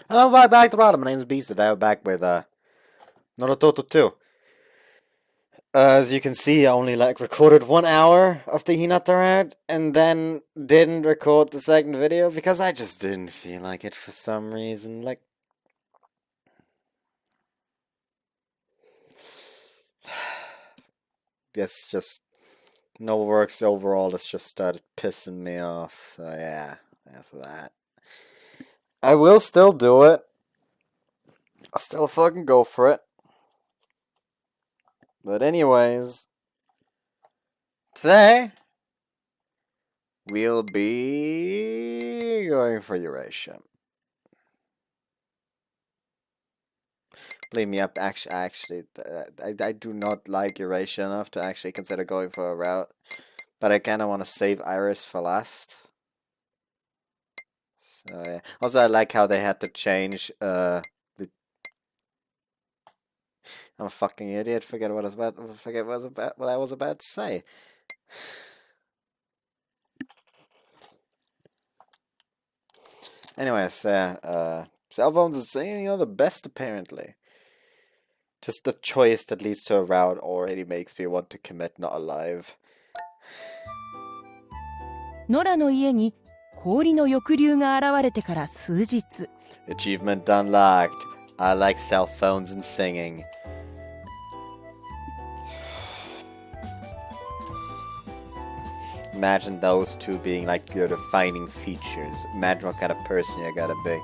Hello, back to Rada. My name's Beast. Today we're back with Naruto 2. As you can see, I only recorded 1 hour of the Hinata route and then didn't record the second video because I just didn't feel like it for some reason. Guess just no works overall. It's just started pissing me off. So yeah, that's that. I will still do it. I'll still fucking go for it. But anyways, today we'll be going for Euracia. Believe me, I do not like Euracia enough to actually consider going for a route. But I kind of want to save Iris for last. So yeah. Also, I like how they had to change I'm a fucking idiot. Forget what I was about to say. Anyways, cell phones is the best apparently. Just the choice that leads to a route already makes me want to commit not alive. Nora の家に氷の翼竜が現れてから数日。Achievement unlocked. I like cell phones and singing. Imagine those two being like your defining features. Imagine what kind of person you gotta be.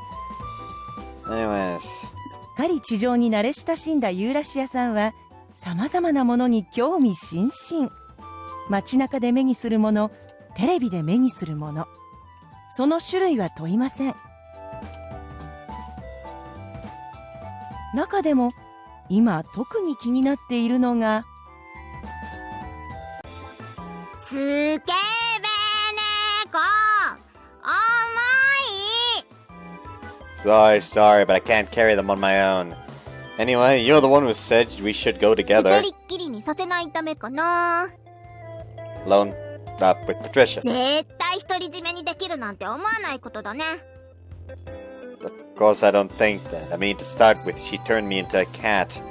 Anyways. すっかり地上に慣れ親しんだユーラシアさんは様々なものに興味津々。街中で目にするもの、テレビで目にするもの。その種類は問いません。中でも今特に気になっているのがスケベ猫重い Sorry, but I can't carry them on my own. Anyway, you're the one who said we should go together. 二人っきりにさせないためかな Alone? With Patricia. 絶対独り占めにできるなんて思わないことだね Of course I don't think that. I mean, to start with, she turned me into a cat.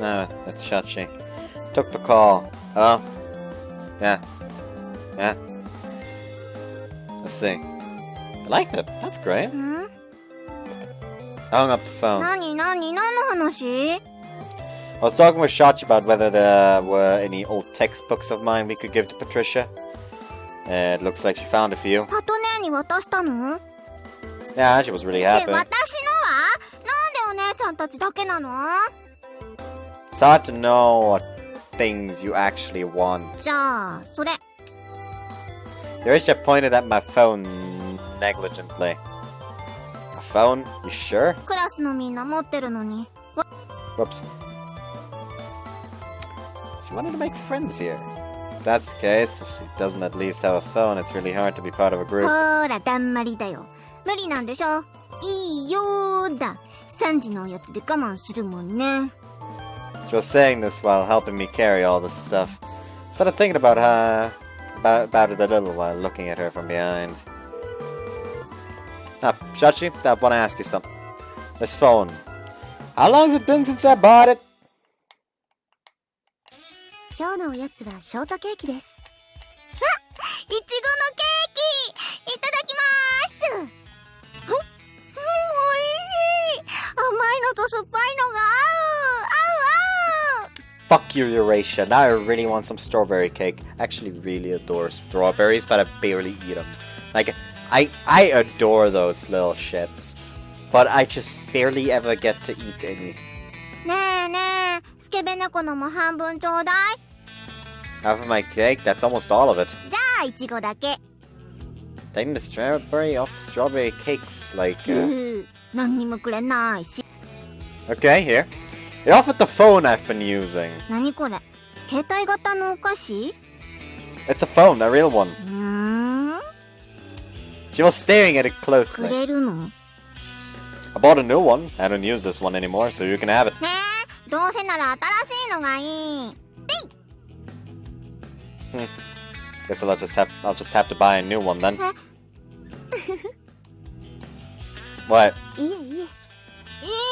No, that's Shachi. Took the call. Hello? Yeah. Let's see. I liked it. That's great. I hung up the phone. 何の話 I was talking with Shachi about whether there were any old textbooks of mine we could give to Patricia. It looks like she found a few. パト姉に渡したの Yeah, she was really happy. 私のはなんでお姉ちゃんたちだけなの It's hard to know what things you actually want. じゃあそれ Euracia pointed at my phone negligently. A phone? You sure? クラスのみんな持ってるのに Whoops. She wanted to make friends here. If that's the case, if she doesn't at least have a phone, it's really hard to be part of a group. ほらだんまりだよ無理なんでしょいいよーだ3時のおやつで我慢するもんね She was saying this while helping me carry all this stuff. Started thinking about it a little while looking at her from behind. Shachi, I want to ask you something. This phone. How long has it been since I bought it? 今日のおやつはショートケーキですいちごのケーキいただきますおいしい甘いのと酸っぱいのが合う Fuck you, Euracia. Now I really want some strawberry cake. I actually really adore strawberries, but I barely eat them. Like, I adore those little shits. But I just barely ever get to eat any. ねえねえスケベ猫のも半分ちょうだい Half of my cake? That's almost all of it. じゃあいちごだけ Taking the strawberry off the strawberry cakes, like... 何にもくれないし Okay, here. Get off with the phone I've been using. 何これ携帯型のお菓子 It's a phone, a real one. She was staring at it く closely. れるの I bought a new one. I don't use this one anymore, so you can have it. ねえどうせなら新しいのがいい Guess I'll just have to buy a new one then. What? いえいえ。い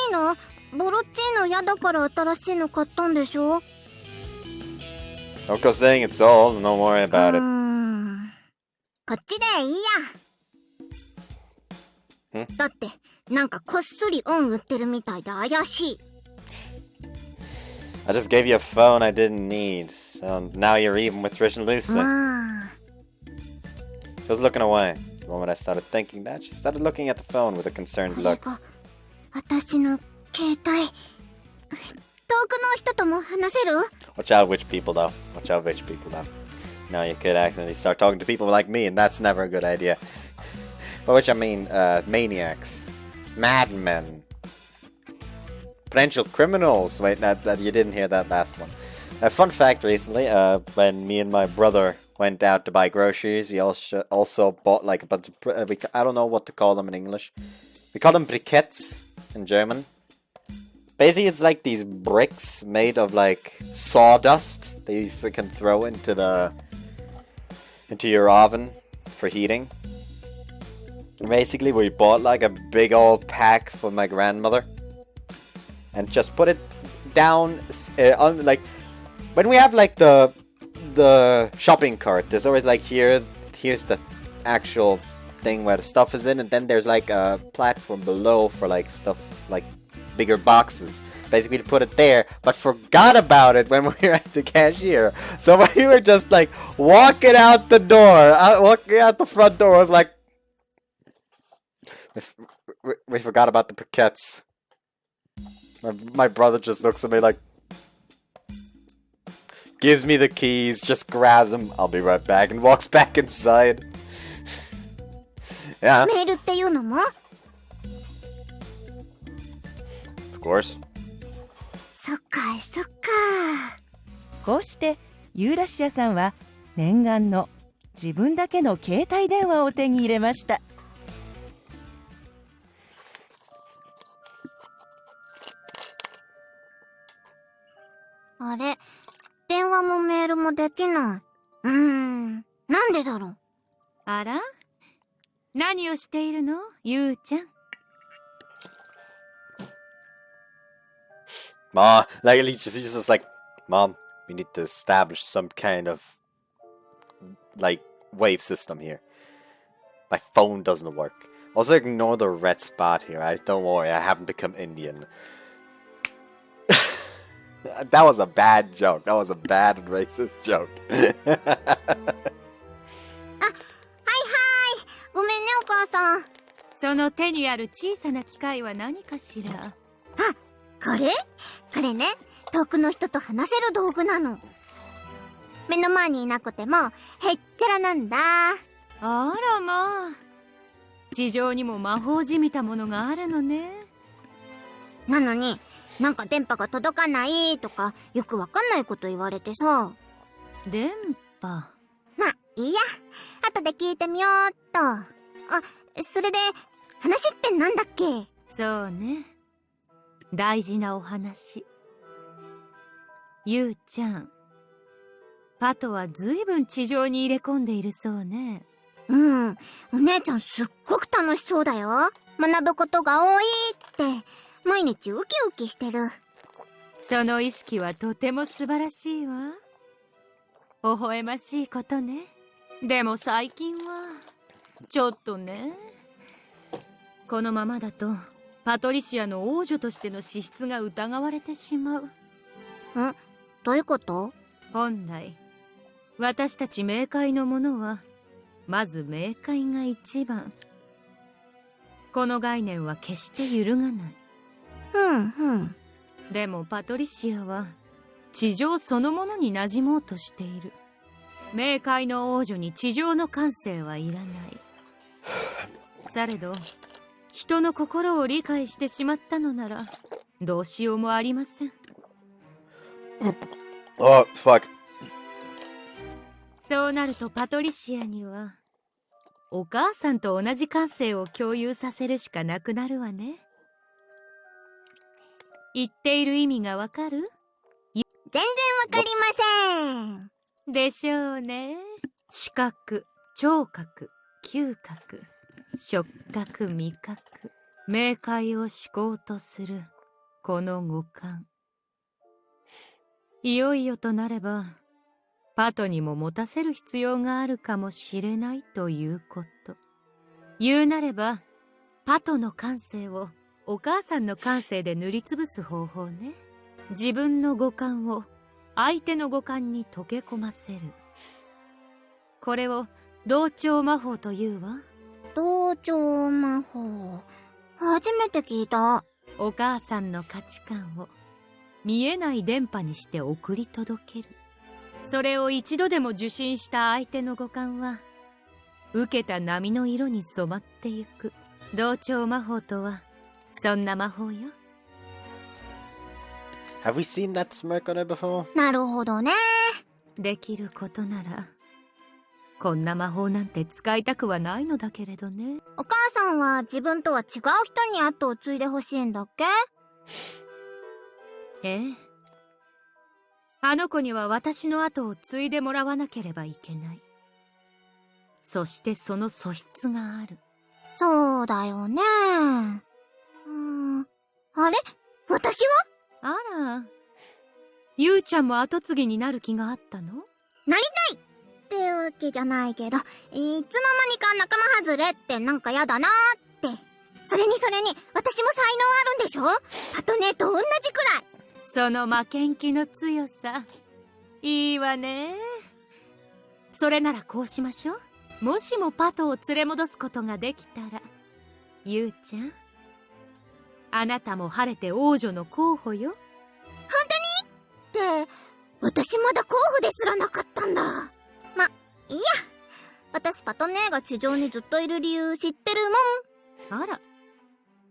いの？ボロッチーノ嫌だから新しいの買ったんでしょ？ Don't go saying it's old. Don't worry about it. こっちでいいや。だって、なんかこっそりオン売ってるみたいで怪しい。I just gave you a phone I didn't need. So now you're even with Rich and Lucid. She was looking away. The moment I started thinking that, she started looking at the phone with a concerned これ look. が私の携帯。遠くの人とも話せる？ Watch out, witch people, though. Watch out, witch people, though. Now you could accidentally start talking to people like me, and that's never a good idea. By which I mean, maniacs. Madmen. Potential criminals. Wait, that you didn't hear that last one. A fun fact recently, when me and my brother went out to buy groceries, we also bought like a bunch of, I don't know what to call them in English. We call them briquettes in German. Basically, it's like these bricks made of like sawdust that you can throw into your oven for heating. And basically, we bought like a big old pack for my grandmother, and just put it down on like when we have like the shopping cart. There's always like here's the actual thing where the stuff is in, and then there's like a platform below for like stuff like bigger boxes. Basically, to put it there, but forgot about it when we were at the cashier. So when we were just like walking out the door, walking out the front door, I was like, we forgot about the briquettes. My brother just looks at me like, gives me the keys, just grabs them, I'll be right back, and walks back inside. Yeah. メールっていうのも？ Of course. そっかそっか。こうしてユーラシアさんは念願の自分だけの携帯電話を手に入れました。あれ、電話もメールもできない。なんでだろう。あら？何をしているの？ゆうちゃん。Ma, like he's just like, Mom, we need to establish some kind of like wave system here. My phone doesn't work. Also, ignore the red spot here. Don't worry, I haven't become Indian. That was a bad joke. That was a bad and racist joke. ごめんねお母さん。その手にある小さな機械は何かしら？これね、遠くの人と話せる道具なの。目の前にいなくてもへっちゃらなんだ。あらまあ、地上にも魔法じみたものがあるのね。なのになんか電波が届かないとかよくわかんないこと言われてさ。電波。まあいいや、後で聞いてみようっと。それで話ってなんだっけ？そうね、大事なお話。ゆうちゃん、パトはずいぶん地上に入れ込んでいるそうね。お姉ちゃんすっごく楽しそうだよ。学ぶことが多いって毎日ウキウキしてる。その意識はとても素晴らしいわ。微笑ましいことね。でも最近はちょっとね。このままだとパトリシアの王女としての資質が疑われてしまう。どういうこと？本来私たち冥界の者はまず冥界が一番。この概念は決して揺るがない。でもパトリシアは地上そのものに馴染もうとしている。冥界の王女に地上の感性はいらない。されど人の心を理解してしまったのならどうしようもありません。Oh, fuck. そうなるとパトリシアにはお母さんと同じ感性を共有させるしかなくなるわね。言っている意味がわかる？全然わかりません。でしょうね。視覚、聴覚、嗅覚、触覚、味覚。冥界を思考とするこの五感。いよいよとなればパトにも持たせる必要があるかもしれないということ。言うなればパトの感性をお母さんの感性で塗りつぶす方法ね。自分の五感を相手の五感に溶け込ませる。これを同調魔法というわ。同調魔法。初めて聞いた。お母さんの価値観を見えない電波にして送り届ける。それを一度でも受信した相手の五感は受けた波の色に染まってゆく。同調魔法とはそんな魔法よ。Have we seen that smirk on her before? なるほどね。できることならこんな魔法なんて使いたくはないのだけれどね。お母さんは自分とは違う人に後を継いでほしいんだっけ？ええ。あの子には私の後を継いでもらわなければいけない。そしてその素質がある。そうだよね。あれ？私は？あら、ゆうちゃんも後継ぎになる気があったの？なりたいってわけじゃないけど、いつの間にか仲間外れってなんかやだなーって。それに私も才能あるんでしょ？パトネと同じくらい。その負けん気の強さ、いいわね。それならこうしましょう。もしもパトを連れ戻すことができたら、ゆうちゃん、あなたも晴れて王女の候補よ。本当に？って、私まだ候補ですらなかったんだ。ま、いいや。私パトネーが地上にずっといる理由知ってるもん。あら、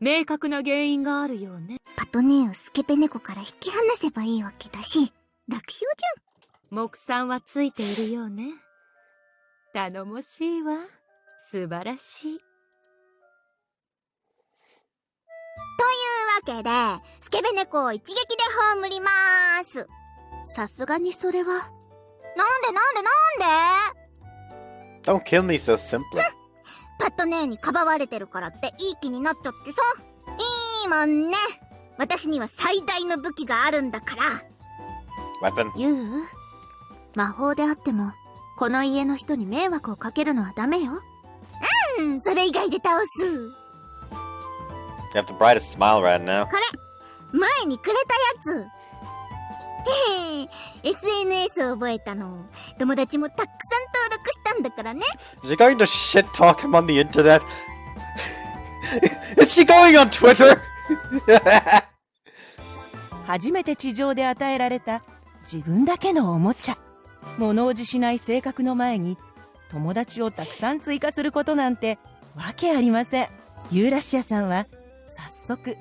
明確な原因があるようね。パトネーをスケベ猫から引き離せばいいわけだし、楽勝じゃん。木さんはついているようね。頼もしいわ。素晴らしい。というわけで、スケベ猫を一撃で葬りまーす。さすがにそれは。なんで Don't kill me so simply. パットネーにかばわれてるからっていい気になっちゃってさ。いいもんね。私には最大の武器があるんだから。Weapon. ユウ、魔法であっても、この家の人に迷惑をかけるのはダメよ。それ以外で倒す。You have the brightest smile right now. これ、前にくれたやつ。へへ、SNS を覚えたの。友達もたくさん登録したんだからね。Is she going to shit talk him on the internet? Is she going on Twitter? 初めて地上で与えられた自分だけのおもちゃ。物おじしない性格の前に友達をたくさん追加することなんてわけありません。ユーラシアさんは早速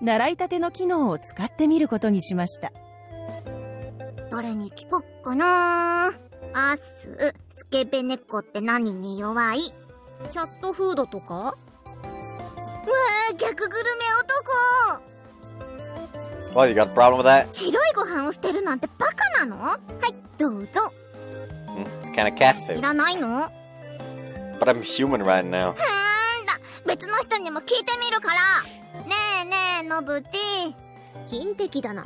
習いたての機能を使ってみることにしました。どれに聞こっかな。スケベ猫って何に弱い？キャットフードとか？うわー、逆グルメ男。 Well, you got a problem with that? 白いご飯を捨てるなんてバカなの？はい、どうぞ。Kind of cat い food. らないの？ But I'm human right now. 別の人にも聞いてみるから。ねえねえ、のぶち。金敵だな。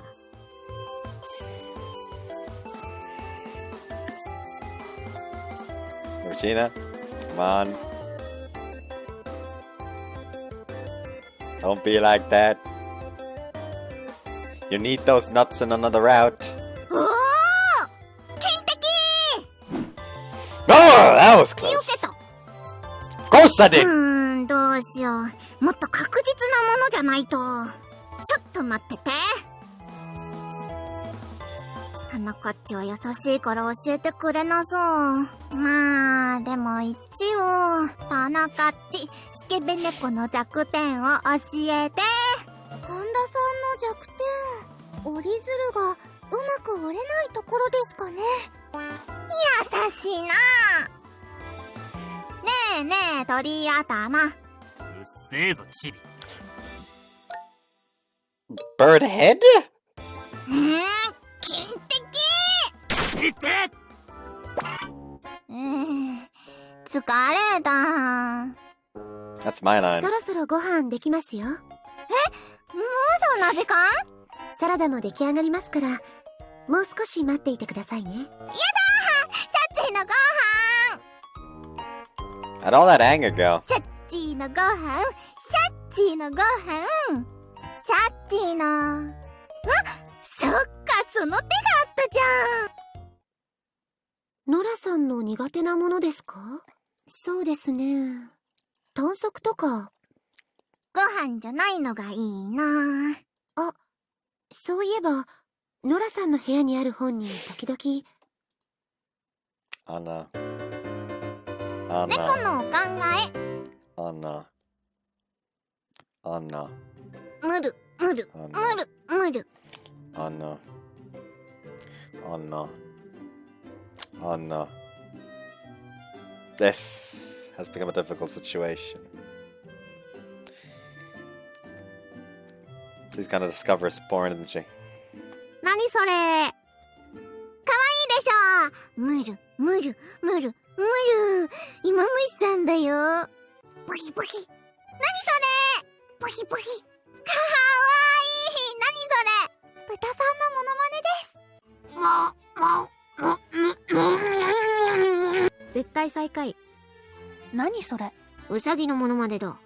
Regina, come on. Don't be like that. You need those nuts in another route. おお、金敵。 Oh, that was よ close. けた。 Of course I did. どうしよう。もっと確実なものじゃないと。ちょっと待ってて。タナカッチは優しいから教えてくれなそう。まあ、でも一応、タナカッチ、スケベ猫の弱点を教えて。神田さんの弱点、折り鶴がうまく折れないところですかね。優しいな。ねえねえ、鳥頭。うっせえぞチビ。 Bird head? 金いって敵。疲れた。That's my line. そろそろご飯できますよ。もうそんな時間？サラダも出来上がりますから、もう少し待っていてくださいね。シャッチーのご飯。 How'd all that anger go? シャッチーのご飯。シャッチーのご飯。シャッチーの。あ、そっか、その手があったじゃん。ノラさんの苦手なものですか？そうですね。豚足とか。ご飯じゃないのがいいな。あ、そういえば、ノラさんの部屋にある本に時々。Anna. 猫のお考え。 Anna. Anna. むるむるむるむる。 Anna. Anna. Anna. This has become a difficult situation. She's gonna discover a spawn, isn't she? 何それ。かわいいでしょ。むるむるむるむる。芋虫さんだよ。ブヒブヒ。何それ。ブヒブヒ。かわいい。何それ。豚さんのモノマネです。絶対最下位。何それ？ウサギのモノマネだ。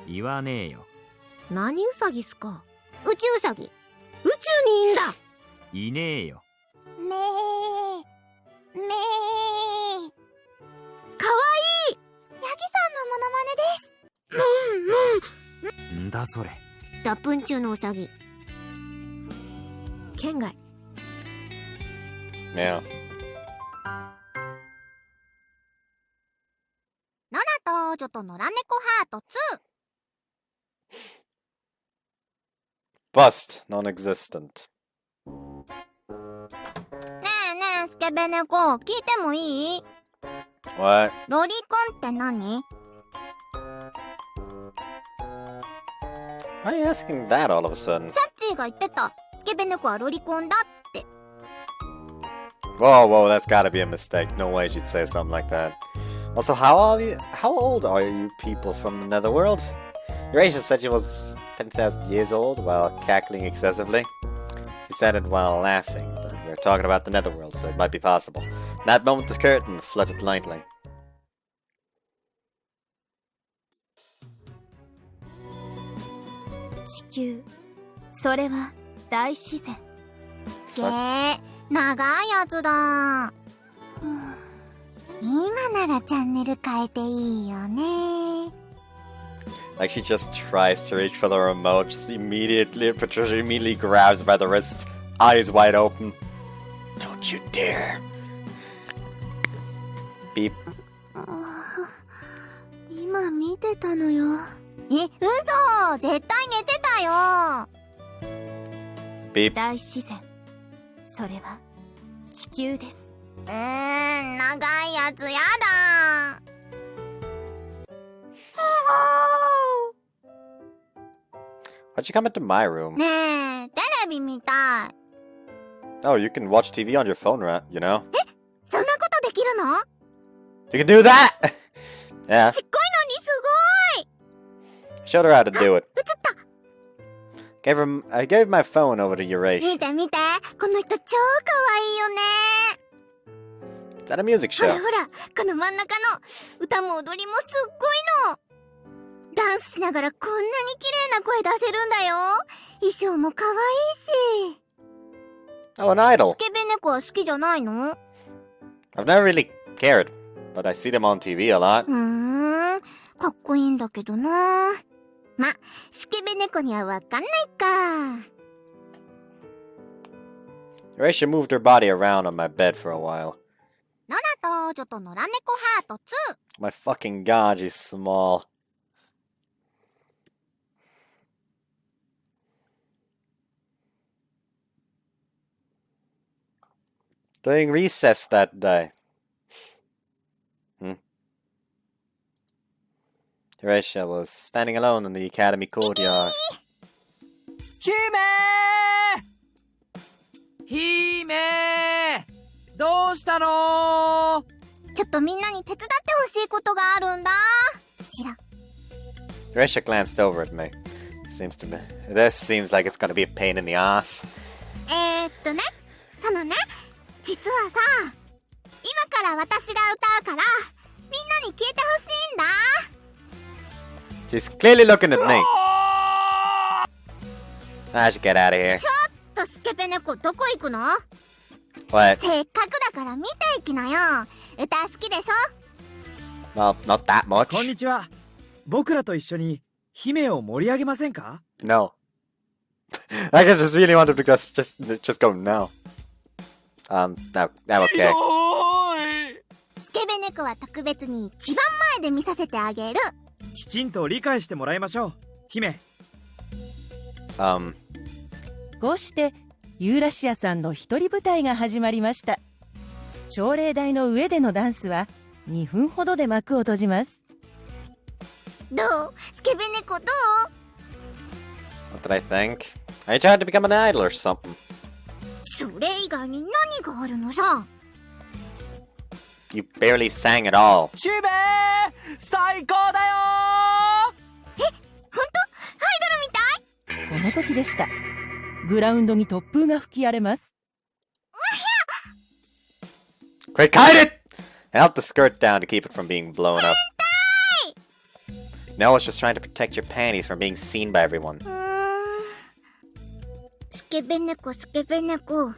言わねえよ。何ウサギっすか？宇宙ウサギ。宇宙にいんだ。いねえよ。めーめー。かわいい。ヤギさんのモノマネです。んだそれ。脱粉中のウサギ。県外。 Yeah. ノラとちょっと野良猫ハート2。 Bust. Non-existent. ねえねえスケベ猫、聞いてもいい？ What? ロリコンって何？ Why are you asking that all of a sudden? サッチーが言ってた。スケベ猫はロリコンだって。 Whoa, whoa, that's gotta be a mistake. No way she'd say something like that. Also, how old are you people from the netherworld? Euracia said she was 10,000 years old while cackling excessively. She said it while laughing, but we were talking about the netherworld, so it might be possible. In that moment, the curtain fluttered lightly. 地球、それは大自然。げー、長いやつだ。今ならチャンネル変えていいよね。 Like she just tries to reach for the remote, just immediately, Patricia immediately grabs her by the wrist, eyes wide open. Don't you dare. Beep. 今見てたのよ。え、嘘！絶対寝てたよ。 Beep. 大自然。それは地球です。長いやつやだ。Why'd you come into my room? ねえ、テレビ見たい。 Oh, you can watch TV on your phone, right? You know? そんなことできるの？ You can do that! Yeah, ちっこいのにす showed her how to do it. ごい。映った。 I gave my phone over to Euracia. 見て見て。この人超かわいいよね。 Is that a music ほら show? ほら、この真ん中の歌も踊りもすっごいの。ダンスしながらこんなに綺麗な声出せるんだよ。衣装も可愛いし。 Oh, an idol. スケベ猫は好きじゃないの？ I've never really cared, but I see them on TV a lot. かっこいいんだけどな。ま、スケベ猫にはわかんないか。 Euracia moved her body around on my bed for a while. ノラとちょっと野良猫ハート2。 My fucking god, she's small. During recess that day. Euracia was standing alone in the academy courtyard. 姫どうしたの？ちょっとみんなに手伝ってほしいことがあるんだ。ちら。Euracia glanced over at me. This seems like it's gonna be a pain in the ass. そのね、実はさ、今から私が歌うから、みんなに聞いてほしいんだ。She's clearly looking at me. I should get out of here. ちょっとスケベ猫どこ行くの？ What? せっかくだから見ていきなよ。歌好きでしょ？ Well, not that こん much. にちは。僕らと一緒に姫を盛り上げませんか？ No. I just really wanted to just go now. No, I'm okay. スケベ猫は特別に一番前で見させてあげる。きちんと理解してもらいましょう。姫。こうしてユーラシアさんの一人舞台が始まりました。朝礼台の上でのダンスは2分ほどで幕を閉じます。どう？スケベ猫どう？ What did I think? I tried to become an idol or something. それ以外に何があるのさ。You barely sang at all. 姫最高だよほんと？アイドルみたい？その時でした。グラウンドに突風が吹き荒れます。Quick, hide it! I held the skirt down to keep it from being blown up. Noah's just trying to protect your panties from being seen by everyone. スケベ猫スケベ猫。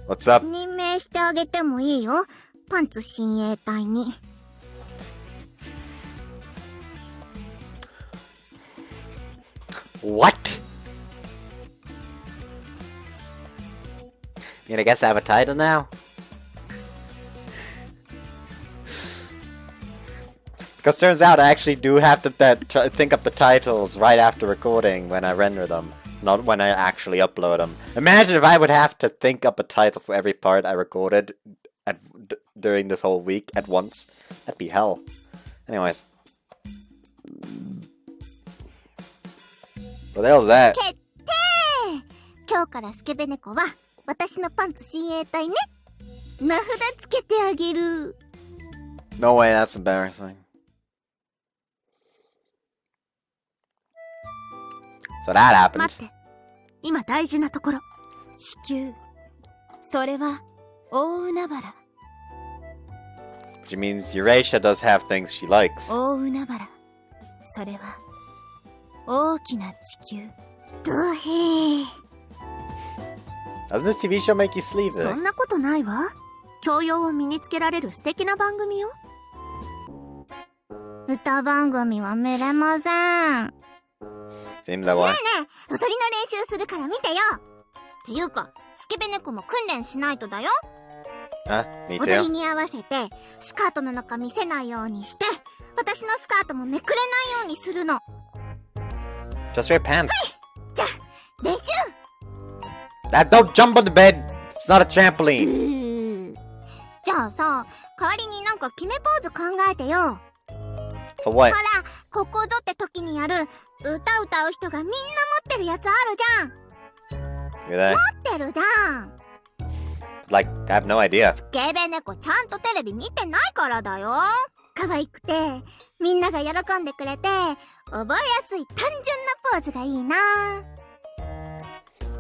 What's up? 任命してあげてもいいよ。パンツ親衛隊に。What? I mean, I guess I have a title now? Because turns out I actually do have to think up the titles right after recording when I render them, not when I actually upload them. Imagine if I would have to think up a title for every part I recorded during this whole week at once. That'd be hell. Anyways. What the hell is that? 決定！今日からスケベ猫は私のパンツ親衛隊ね。名札つけてあげる。 No way, that's embarrassing. So that 待 happened. って今大事なところ地球それは大海原 Which means Euracia does have things she likes. 大海原それは大きな地球どへー。 Doesn't this TV show make you sleep そ it? んなことないわ教養を身につけられる素敵な番組よ歌番組は見れません。 Seems that way. ねえ、踊りの練習するから見てよ。っていうか、スケベ猫も訓練しないとだよ。Huh? Me 踊り too. に合わせて、スカートの中見せないようにして、私のスカートもめくれないようにするの。 Just wear pants. じゃ、練習。 Don't jump on the bed. It's not a trampoline. じゃあさ、代わりになんか決めポーズ考えてよ。 For ほ what? ら、ここぞって時にやる、歌歌う人がみんな持ってるやつあるじゃん。 You're there? 持ってるじゃん。 Like, I have no idea. スケベ猫ちゃんとテレビ見てないからだよ。可愛くて、みんなが喜んでくれて、覚えやすい単純なポーズがいいな。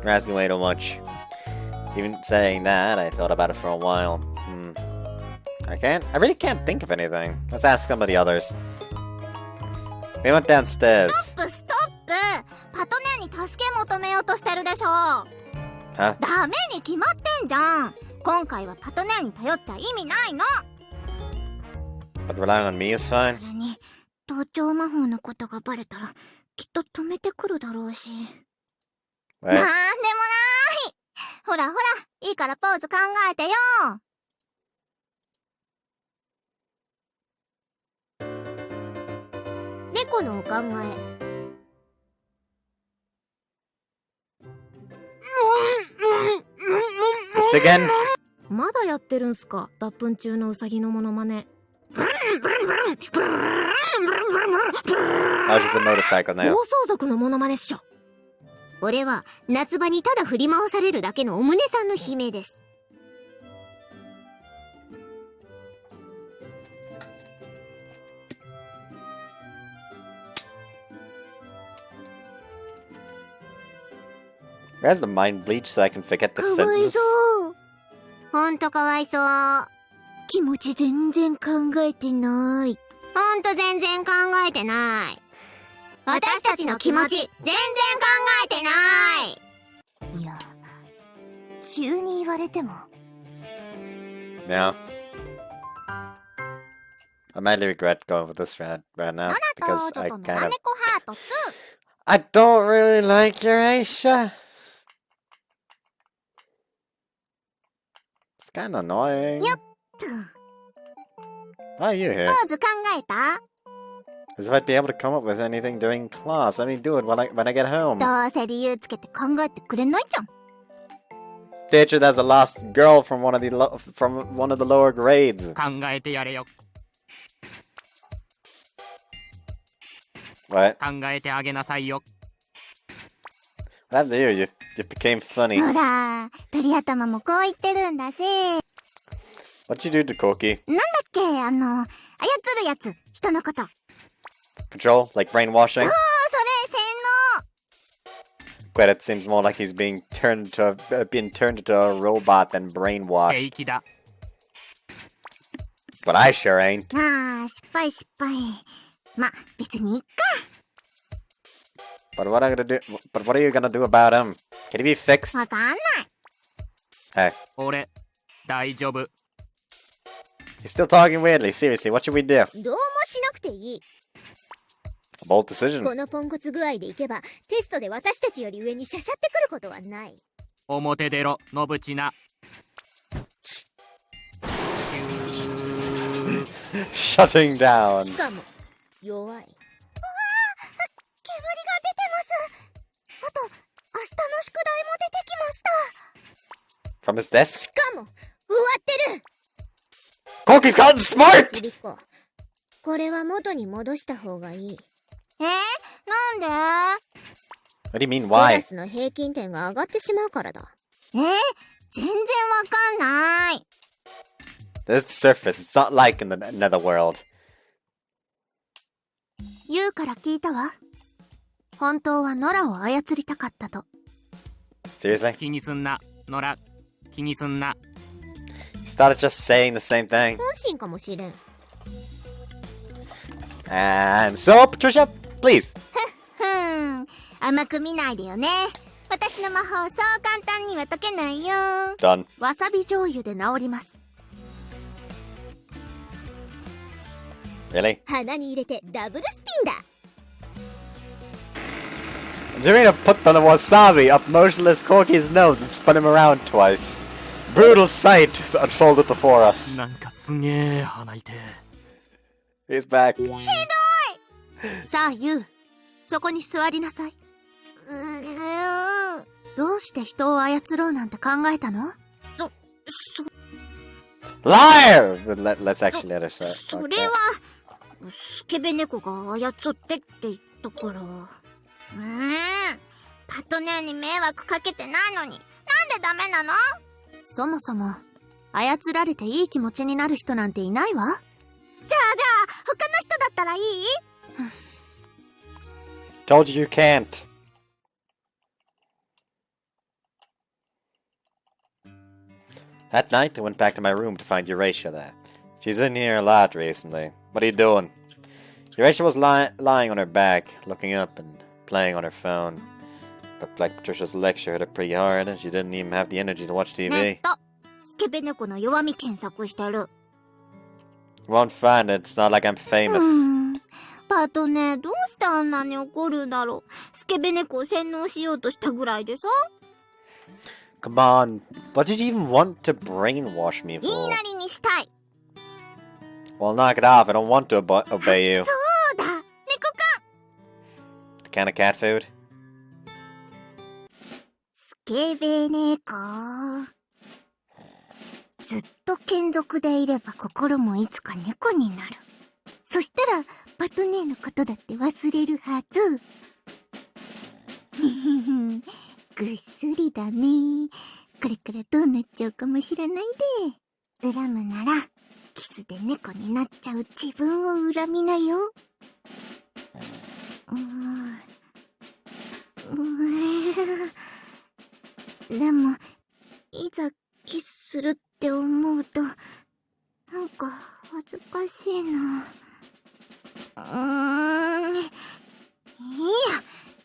You're asking way too much. Even saying that, I thought about it for a while. I really can't think of anything. Let's ask some of the others. We went downstairs. ストップストップ。パトネーに助け求めようとしてるでしょ。 Huh? ダメに決まってんじゃん。今回はパトネーに頼っちゃ意味ないの。 But relying on me is fine. それに、盗聴魔法のことがバレたら、きっと止めてくるだろうし。なん What? でもない。ほらほら、いいからポーズ考えてよ。猫のお考え。This again? まだやってるんすか脱粉中のウサギのモノマネ Oh, she's a motorcycle 暴 now. 走族のモノマネっしょ俺は夏場にただ振り回されるだけのお胸さんの姫です。Where's the mind bleach so I can forget the かわい sentence? そう。ほんとかわいそう。気持ち全然考えてない。ほんと全然考えてない。私たちの気持ち、全然考えてない。いや、急に言われても。No. I might regret going with this right now because I kind of... ハート2。I don't really like Euracia. It's kind of annoying. よっと。 Why are you here? ポーズ考えた？ As if I'd be able to come up with anything during class. Let me do it when I get home. どうせ理由つけて考えてくれないじゃん。 Teacher, that's a lost girl from one of the lower grades. 考えてやれよ。 What? 考えてあげなさいよ。 What happened to you? You became funny. ほら、鳥頭もこう言ってるんだし。What'd you do to Koki? なんだっけ、操るやつ、人のこと。 Control? Like brainwashing? それ、洗 Quite, it seems more like he's being turned into a robot than 平 brainwashed. 気だ。 But I sure ain't. 脳。ああ、失敗。ま、別にいっか。 But what are you gonna do about him? Can he be fixed? わかんない。 Hey, 俺、大丈夫。 he's still talking weirdly. Seriously, what should we do? どうもしなくていい。 A bold decision. このポンコツ具合でいけば、テストで私たちより上にしゃしゃってくることはない。表出ろ、のぶちな。 Shutting down. しかも、弱い。煙が出てます。あと、明日の宿題も出てきました。 From his desk? しかも、終わってる。 Koki's gotten smart! ちびっこ、これは元に戻した方がいい。なんで？ What do you mean, クラ why? スの平均点が上がってしまうからだ。全然わかんない。 This is the surface. It's not like in the netherworld. 言うから聞いたわ。本当はノラを操りたかったと。 Seriously? 気にすんな、ノラ。気にすんな。 You started just saying the same thing. 本心かもしれん。 And so, Patricia, please. 甘く見ないでよね。私の魔法そう簡単には解けないよ。 Done. わさび醤油で治ります。 Really? 鼻に入れてダブルスピンだ。 Do you mean to put the wasabi up motionless Koki's nose and spun him around twice? Brutal sight unfolded before us. なんかすげえ鼻痛え。 He's back. さあユウ、そこに座りなさい。どうして人を操ろうなんて考えたの？ Liar! Let's actually let her say. それは、スケベ猫が操ってって言ったから。パトネーに迷惑かけてないのに、なんでダメなの？そもそも操られていい気持ちになる人なんていないわ。じゃあ、他の人だったらいい？ Told you you can't. That night, I went back to my room to find Euracia there. She's in here a lot recently. What are you doing? Euracia was lying on her back, looking up and playing on her phone. But like Patricia's lecture hit her pretty hard, and she didn't even have the energy to watch ネ TV. ット、スケベ猫の弱み検索してる。 You won't find it. It's not like I'm famous. パトネーどうしてあんなに怒るんだろう。スケベ猫を洗脳しようとしたぐらいでさ。 Come on. What did you even want to brainwash me 言い for? なりにしたい。 Well, knock it off. I don't want to obey you. そうだ、猫か。 The kind of cat food? スケベ猫。ずっと眷属でいれば心もいつか猫になる。そしたら、パトネーのことだって忘れるはず。ぐっすりだね。これからどうなっちゃうかもしれないで。恨むなら、キスで猫になっちゃう自分を恨みなよ。でも、いざキスするって思うと、なんか恥ずかしいな。いいや、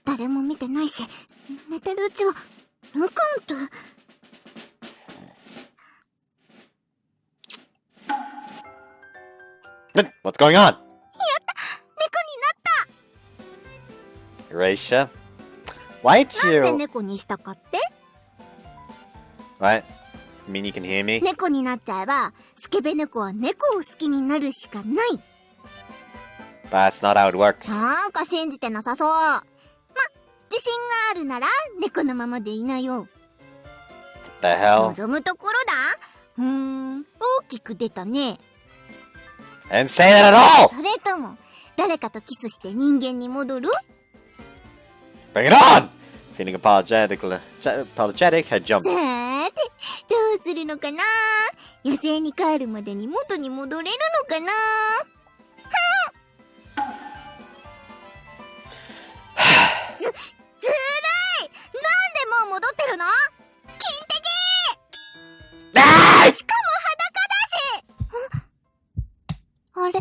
誰も見てないし、寝てるうちは抜かんと。What's going on? やった、猫になった。 Euracia? Why'd なんで you... 猫にしたかって？ What? You mean you can hear me? 猫になっちゃえば、スケベ猫は猫を好きになるしかない。But that's not how it works. なんか信じてなさそう。ま、自信があるなら猫のままでいなよ。 What the hell? 望むところだ。大きく出たね。 I didn't say that at all! それとも誰かとキスして人間に戻る？ Bring it on! Feeling apologetic, I jumped. さーて、どうするのかな。野生に帰るまでに元に戻れるのかな。ずるい。なんでもう戻ってるの？金的。しかも裸だし。あれ？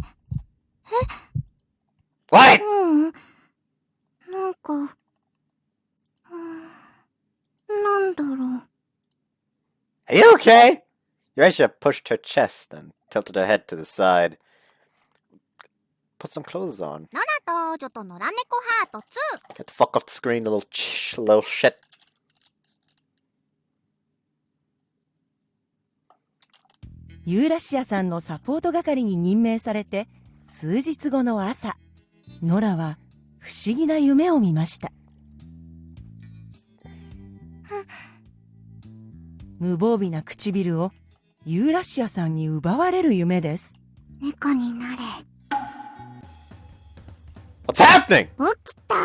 What? なんか、なんだろう。 Are you okay? Euracia pushed her chest and tilted her head to the side. Put some clothes on. ノラとちょっとノラネコハート Get the fuck off the screen, little shit. ユーラシアさんのサポート係に任命されて数日後の朝、ノラは不思議な夢を見ました。無防備な唇をユーラシアさんに奪われる夢です。 猫になれ。 What's happening? 起きた。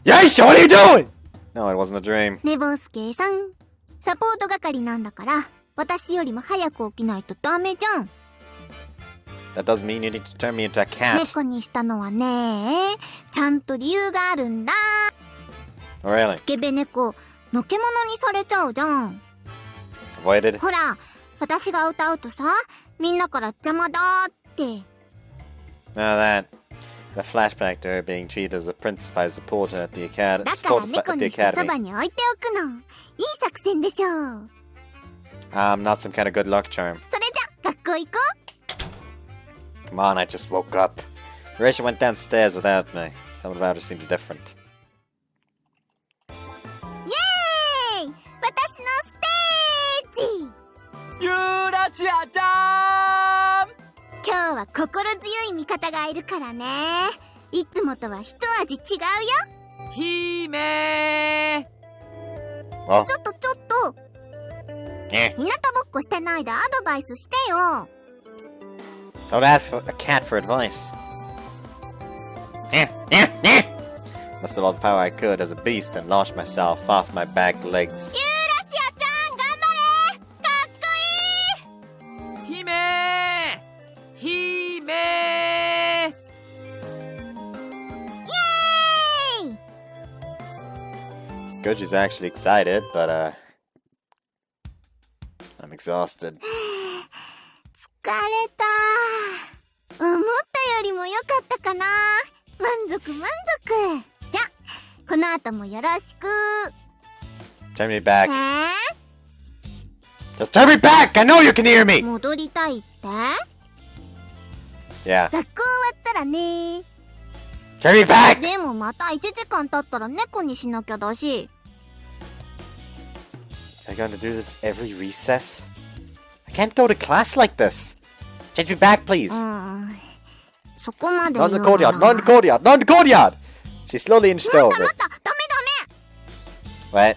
Euracia, what are you doing? No, it wasn't a dream. 寝坊助さん、サポート係なんだから私よりも早く起きないとダメじゃん。 That doesn't mean you need to turn me into a cat. 猫にしたのはね、ちゃんと理由があるんだ。 Oh, really? スケベ猫、のけ者にされちゃうじゃん。 Avoided? ほら、私が歌うとさ、みんなから邪魔だって。 Now that. A flashback to her being treated as a princess by a supporter at the だから academy. 猫にしてそばに置いておくの。いい作戦でしょう。 Not some kind of good luck charm. それじゃ、学校行こ Come on, I just woke up. Euracia went downstairs without me. Something about her seems different. う。イエーイ、私のステージ。ユーラシアちゃん。今日は心強い味方がいるからね。いつもとは一味違うよ。姫。 Well, ちょっと。 eh. 日向ぼっこしてないでアドバイスしてよ。 Don't ask a cat for advice. Must have all the power I could as a beast and launched myself off my back legs. ユーラシアちゃん、頑張れ。かっこいい。姫。姫。イエーイ。 Good, she's actually excited, but I'm exhausted. 疲れた。思ったよりも良かったかな。満足。じゃ、この後もよろしく。 Turn me back. へ Just turn me back! I know you can hear え、 me! 戻りたいって？ Yeah. 学校終わったらね。 Turn me back! でもまた1時間経ったら猫にしなきゃだし。 Are you going to do this every recess? I can't go to class like this. Change me back, please. そこまで Not 言 in う the な courtyard, ら。 not in the courtyard, not in the courtyard! She slowly inched ダ over. メ。 What?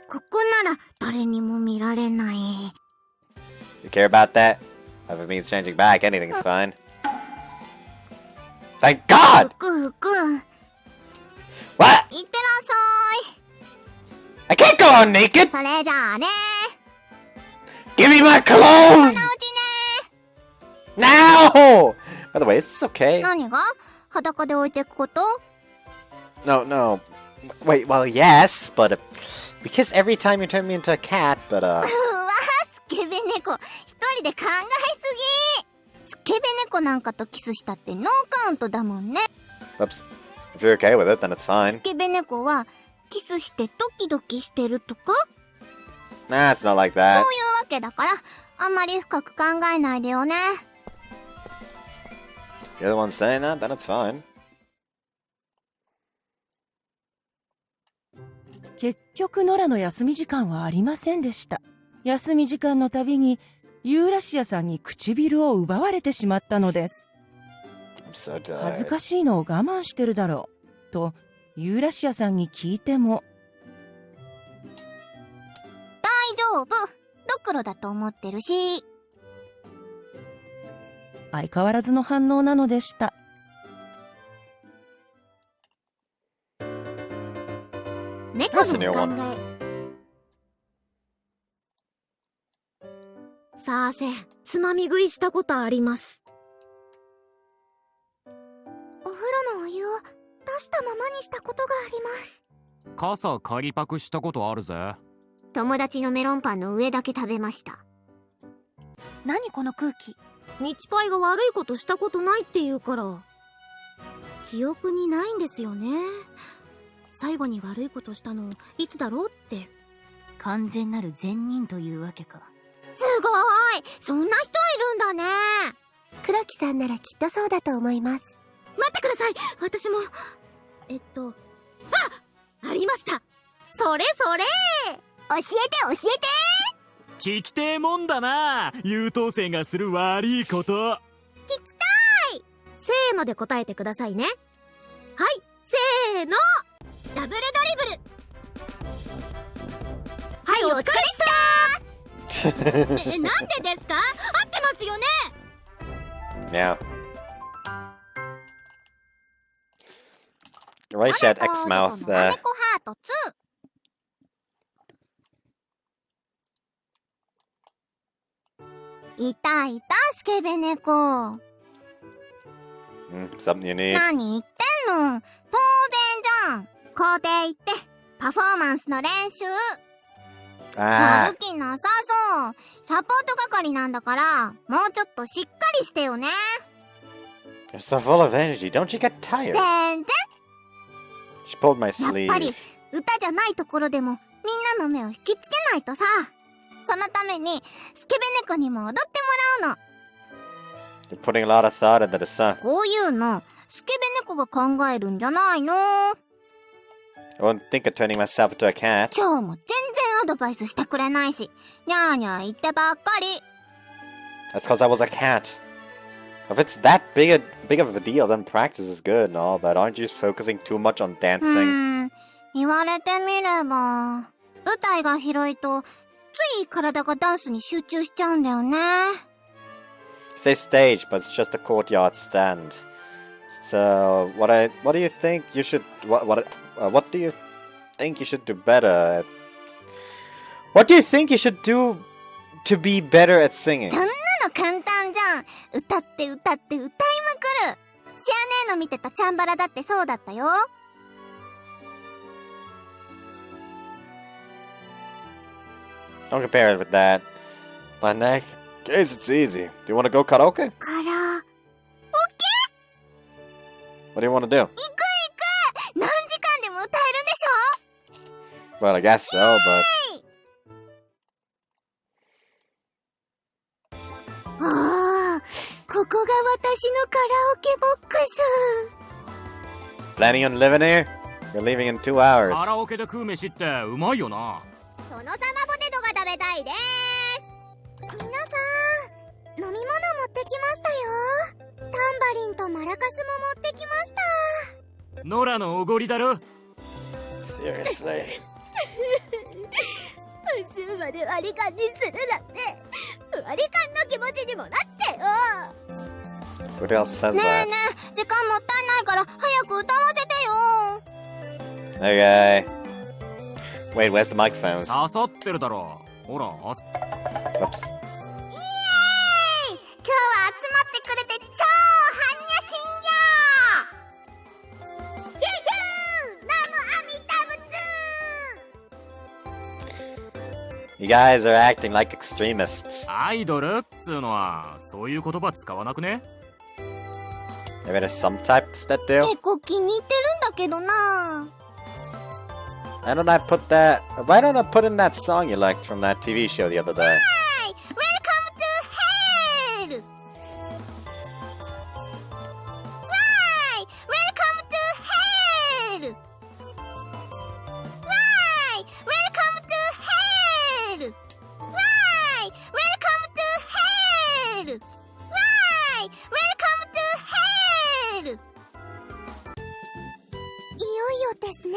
ここなら誰にも見られない。 You care about that? If it means changing back, anything's fine. Thank God! ふく。 What? いってらっしゃい。 I can't go on naked! それじゃあね。 Give me my その clothes! うちね。 Now! By the way, is this okay? 何が？裸で置いてくこと？ No, Wait, well, yes, but we kiss every time you turn me into a cat, but うわスケベ猫一人で考えすぎ。スケベ猫なんかとキスしたってノーカウントだもんね。 Oops. If you're okay with it, then it's ス fine. ケベ猫はキスしてドキドキしてるとか Nah, it's not like そういう that. わけだからあんまり深く考えないでよね。 You're the one saying that, then it's fine. 結局ノラの休み時間はありませんでした。休み時間のたびにユーラシアさんに唇を奪われてしまったのです。 I'm so 恥ず tired. かしいのを我慢してるだろうとユーラシアさんに聞いても、大丈夫、ドクロだと思ってるし。相変わらずの反応なのでした。猫のお考え。さあせ、つまみ食いしたことあります。お風呂のお湯を出したままにしたことがあります。傘借りパクしたことあるぜ。友達のメロンパンの上だけ食べました。何この空気。ミチパイが悪いことしたことないって言うから記憶にないんですよね。最後に悪いことしたのいつだろうって。完全なる善人というわけか。すごい、そんな人いるんだね。黒木さんならきっとそうだと思います。待ってください、私もありました。それそれ、教えて教えて。聞きてえもんだな、優等生がする悪いこと。聞きたい。せーので答えてくださいね。はい、せーの。ダブルドリブル。はい、お疲れしたなんでですか。合ってますよね。 Yeah. Right, she had X mouth ノ there. ラネコハート2。いたいた、スケベ猫。 Something you need. 何言ってんの。当然じゃん。校庭行ってパフォーマンスの練習。や Ah, る気なさそう。サポート係なんだからもうちょっとしっかりしてよね。 you're so full of energy. Don't you get tired? 全然。 She pulled my やっぱり sleeve. 歌じゃないところでもみんなの目を引きつけないとさ。そのためにスケベ猫にも踊ってもらうの。 You're putting a lot of thought into this, huh? こういうのスケベ猫が考えるんじゃないの。 I wouldn't think of turning myself into a cat. 今日も全然アドバイスしてくれないし、にゃーにゃー言ってばっかり。 That's because I was a cat. If it's that big of a deal, then practice is good and all, but aren't you focusing too much on dancing? 言われてみれば舞台が広いとつい体がダンスに集中しちゃうんだよね。 You say stage, but it's just a courtyard stand. So, what do you think you should what do you think you should do better at? What do you think you should do to be better at singing? そんなの簡単じゃん。歌って歌って歌いまくる。シアネーの見てたチャンバラだってそうだったよ。 Don't compare it with that. My neck, guess it's easy. Do you want to go karaoke? から、 What do you want to do? 行く行く。何時間でも歌えるんでしょ。 Well, I guess so, but ああ、ここが私のカラオケボックス。 planning on living here? You're leaving in 2 hours. カラオケで食う飯ってうまいよな。そのサマポテトが食べたいです。皆さん、飲み物持ってきましたよ。タンバリンとマラカスも持ってきました。ノラのおごりだろ。 Seriously. 明日まで割り勘にするなんて割り勘の気持ちにもなってよ。 Who else says ねえ that? ねえ、時間もったいないから早く歌わせてよ。 Okay. Wait, where's the microphones? 刺さってるだろ。ほら、Oops. イエーイ、今日は集まってくれて超般若心経。ヒューヒュー、ナムアミタ You guys are acting like extremists. アイドルっつうのはそういう言葉使わなくね？ Maybe there's some types that do. 結構気に入ってるんだけどな。Why don't I put that? Why don't I put in that song you liked from that TV show the other day? はい、Welcome to Hell! はい、Welcome to Hell! はい、Welcome to Hell! はい、Welcome to Hell! はい、Welcome to Hell! いよいよですね。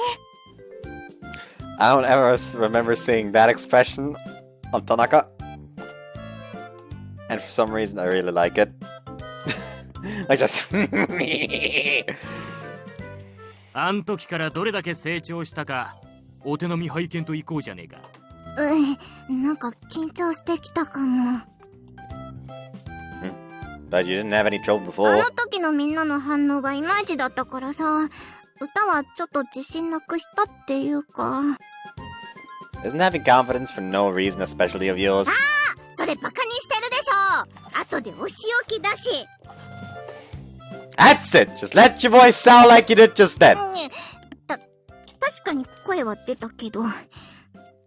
I don't ever remember seeing that expression on Tanaka. And for some reason, I really like it. I just. あん時からどれだけ成長したか、お手並み拝見といこうじゃねえか。なんか緊張してきたかも。But you didn't have any trouble あ before. の時のみんなの反応がいまいちだったからさ、歌はちょっと自信なくしたっていうか。Isn't having confidence for no reason a specialty of yours? それバカにしてるでしょ。後でお仕置きだし。That's it! Just let your voice sound like you did just then. 確かに声は出たけど、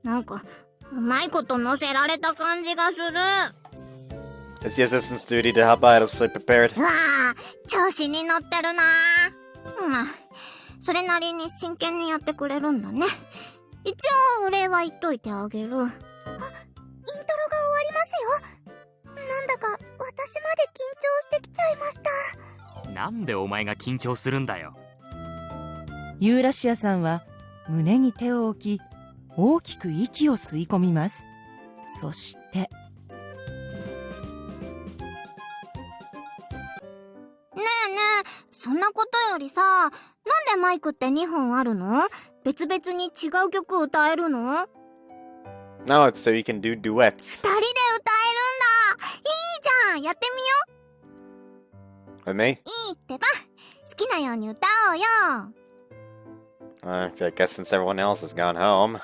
なんかうまいこと乗せられた感じがする。It's the assistant's duty to help idols stay prepared. うわあ、調子に乗ってるな。まあ、それなりに真剣にやってくれるんだね。一応お礼は言っといてあげる。イントロが終わりますよ。なんだか私まで緊張してきちゃいました。なんでお前が緊張するんだよ。ユーラシアさんは胸に手を置き、大きく息を吸い込みます。そしてねえねえ、そんなことよりさ、なんでマイクって2本あるの？別々に違う曲歌えるの？ No, it's so you can do duets. 二人で歌えるんだ。いいじゃん、やってみよ With me? う。いいってば。好きなように歌おうよ。I guess since everyone else has gone home.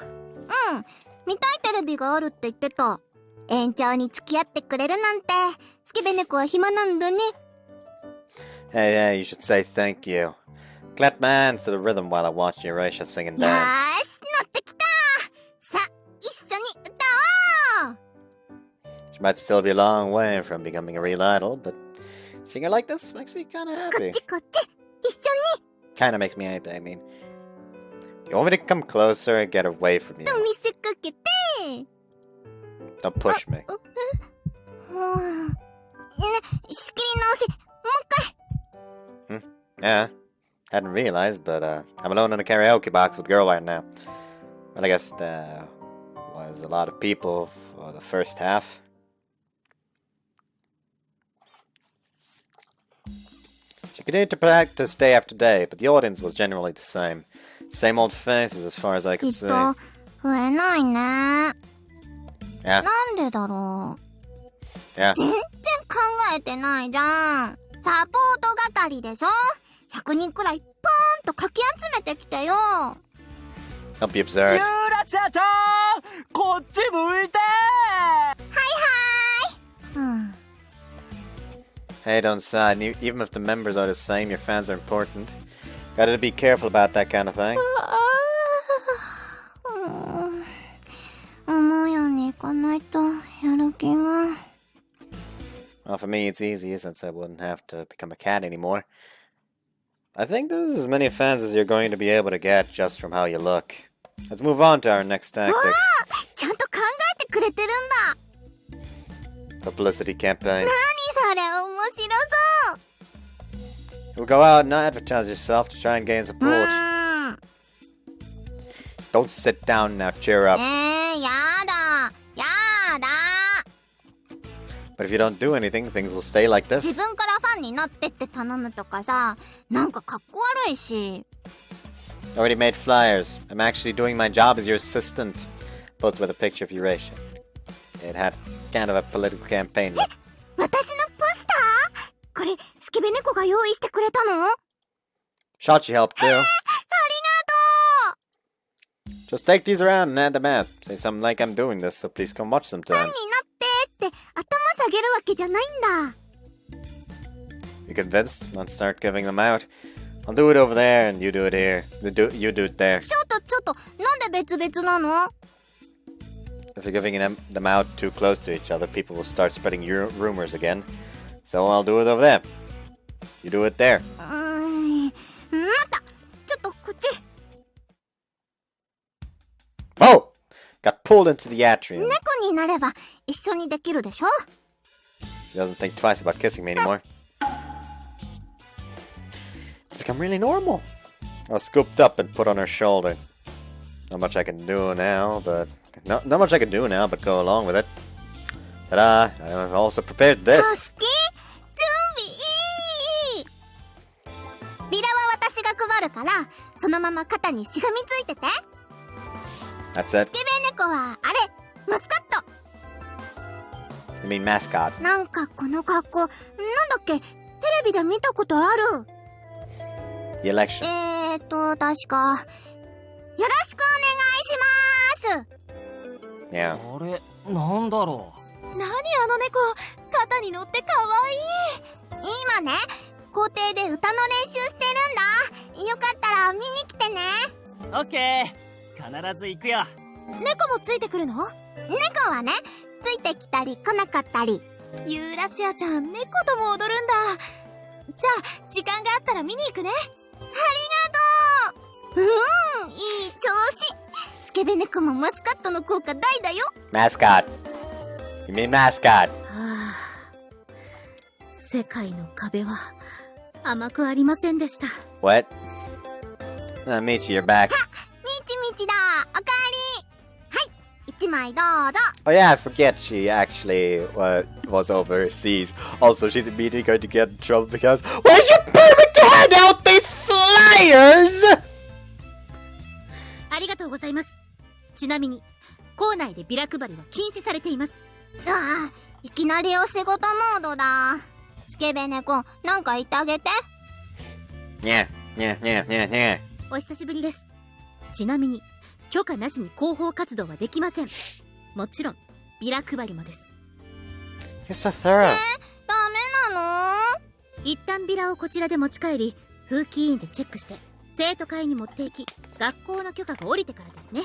見たいテレビがあるって言ってた。延長に付き合ってくれるなんて。スケベ猫は暇なんだね。Hey, you should say thank you. Clap my hands to the rhythm while I watch Euracia sing and よー dance. し、乗ってきた。さ、一緒に歌おう。 She might still be a long way from becoming a real idol, but seeing her like this makes me kinda こ happy. っちこっち。一緒に Kinda makes me happy, I mean. You want me to come closer and get away from you? と見せかけて。Don't push me. ね、仕切り直し。もう一回。 Yeah, hadn't realized, but I'm alone in a karaoke box with girl right now. Well, I guess there was a lot of people for the first half. She continued to practice day after day, but the audience was generally the same. Same old faces as far as I き could っ see. と増えないね。 Yeah, なんでだろう。 yeah. 全然考えてないじゃん。サポート係でしょ。100人くらいポーンとかき集めてきてよ。 Don't be ユ absurd. ーラシアちゃん、こっち向いて。うん。 Hey, don't sigh. Even if the members are the same, your fans are important. Gotta be careful about that kind of thing. 思うようにいかないとやる気が。 Well, for me, it's easy since I wouldn't have to become a cat anymore. I think this is as many fans as you're going to be able to get just from how you look. Let's move on to our next tactic. ちゃんと考えてくれてるんだ。 Publicity campaign. 何それ面白そう。 You'll go out and advertise yourself to try and gain support. ん。 Don't sit down now, cheer up. やだ。やだ。 But if you don't do anything, things will stay like 自 this. 分からファンになってって頼むとかさ、なんかかっこ悪いし。 Already made flyers. I'm actually doing my job as your assistant. Both with a picture of Euracia. It had kind of a political campaign look. 私のポスター？これ、スケベ猫が用意してくれたの？ Shachi helped too. ありがとう。Just take these around and hand them out. Say something like I'm doing this, so please come watch them 何 time. になってって頭下げるわけじゃないんだ。 You convinced? Let's start giving them out. I'll do it over there and you do it here. You do it there. ちょっと、なんで別々なの？ If you're giving them out too close to each other, people will start spreading your rumors again. So I'll do it over there. You do it there. 待った。ちょっとこっち。 Oh! Got pulled into the atrium. 猫になれば一緒にできるでしょ？ She doesn't think twice about kissing me anymore. It's become really normal. I was scooped up and put on her shoulder. Not much I can do now, but not much I can do now, but go along with it. Ta-da! I've also prepared タ this. スキ？準備いい！ビラは私が配るから、そのまま肩にしがみついてて。 That's ス it. ケベ猫はあれ、マスカット。 You mean mascot? なんかこの格好、なんだっけ？テレビで見たことある。 The election. 確か。よろしくお願いします。 Yeah. あれ、なんだろ何あの猫、肩に乗ってかわいい。今ね、校庭で歌の練習してるんだ。よかったら見に来てね。う。オッケー、必ず行くよ。猫もついてくるの？猫はね、ついてきたり来なかったり。ユーラシアちゃん、猫とも踊るんだ。じゃあ、時間があったら見に行くね。ありがとう。いい調子。スケベ猫もマスカットの効果大だよ。 Mascot. You mean mascot? 世界の壁は甘くありませんでした。 What? Michi, you're back. みちみちだ。おかえり。はい、一枚どうぞ。 Oh yeah, I forget she actually was overseas. Also, she's immediately going to get in trouble because where's your permit to hand out these flyers? ありがとうございます。ちなみに、校内でビラ配りは禁止されています。ああ、いきなりお仕事モードだ。スケベ猫、なんか言ってあげて。Yeah. お久しぶりです。ちなみに、許可なしに広報活動はできません。もちろん、ビラ配りもです。You're so thorough. ダメなの？一旦ビラをこちらで持ち帰り、風紀委員でチェックして、生徒会に持っていき、学校の許可が下りてからですね。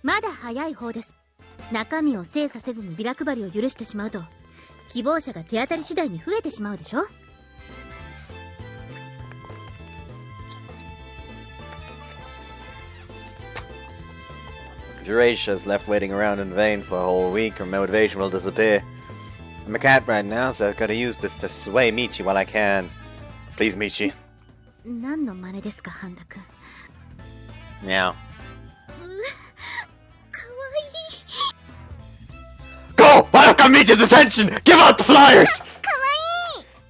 まだ早い方です。中身を精査せずにビラ配りを許してしまうと、希望者が手当たり次第に増えてしまうでしょ。Euracia is left waiting around in vain for a whole week, her motivation will disappear. I'm a cat right now, so I've got to use this to sway Michi while I can. Please, Michi. 何の真似ですか、ハンダ君。Meow. かわいい。 Go! Why not got Michi's attention? Give out the flyers!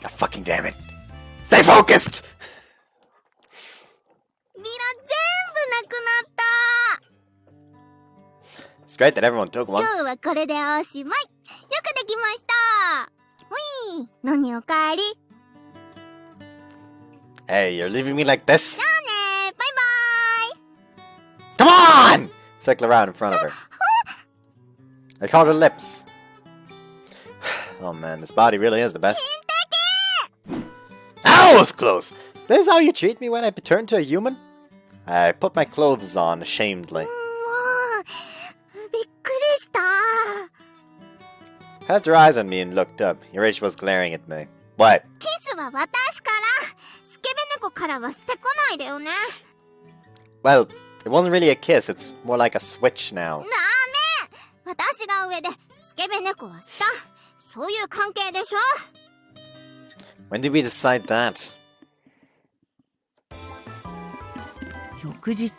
God fucking damn it. Stay focused! ビラ全部なくなった。 It's great that everyone took one. 今日はこれでおしまい。よくできました。うい、のにおかえり。 Hey, you're leaving me like this? じゃあね、バイバイ。 Come on! Circle around in front of her. I caught her lips. Oh man, this body really is the best. That was close! This is how you treat me when I turn to a human? I put my clothes on ashamedly. もう、びっくりした。 Held her eyes on me and looked up. Euracia was glaring at me. What? キスは私から。スケベ猫からはしてこないでよね。 Well, it wasn't really a kiss, it's more like a switch now. ダメ！私が上で、スケベ猫は下。そういう関係でしょ？ When did we decide that? 翌日、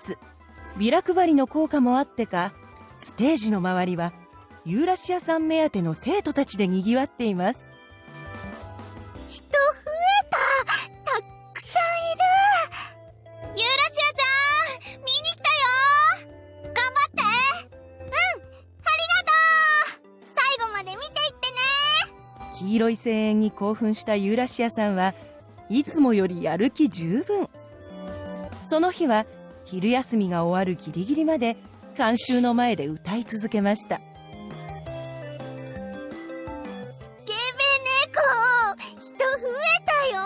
ビラ配りの効果もあってか、ステージの周りはユーラシアさん目当ての生徒たちで賑わっています。人増えた！たくさんいる！ユーラシアちゃん、見に来たよ。頑張って！うん！ありがとう！最後まで見ていってね！黄色い声援に興奮したユーラシアさんはいつもよりやる気十分。その日は昼休みが終わるギリギリまで観衆の前で歌い続けました。スケベ猫、人増えたよ。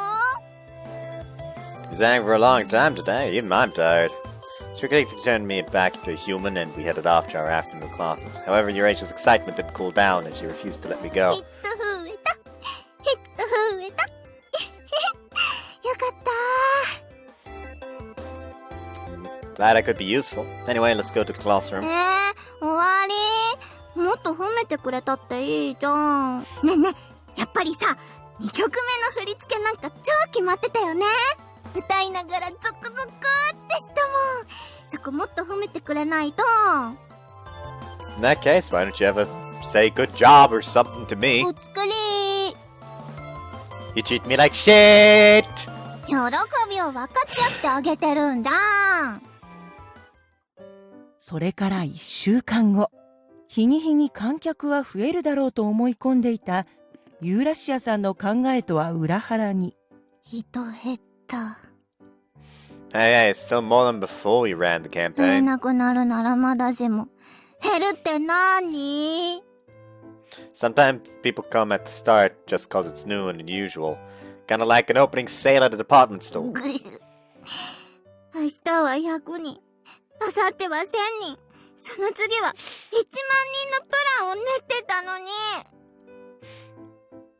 He sang for a long time today. Even I'm tired. Strictly turned me back to a human and we headed off to our afternoon classes. However, Euracia's excitement didn't cool down and she refused to let me ヒ go. ット増えた、ヒット増えた。よかった。 Glad I could be useful. Anyway, let's go to the classroom. 終わり。もっと褒めてくれたっていいじゃん。ねえねえ、やっぱりさ、2曲目の振り付けなんか超決まってたよね。歌いながらゾクゾクってしたもん。そこもっと褒めてくれないと。 In that case, why don't you ever say good job or something to me? お疲れ。 You treat me like shit! 喜びを分かち合ってあげてるんだ。それから1週間後、日に日に観客は増えるだろうと思い込んでいたユーラシアさんの考えとは裏腹に、人減った。 Hey, it's still more than before we ran the 増え campaign. なくなるならまだしも。減るって何？ Sometimes people come at the start just cause it's new and unusual. Kinda like an opening sale at a department store. ぐし明日は100人。明後日は1000人。その次は1万人のプランを練ってたのに。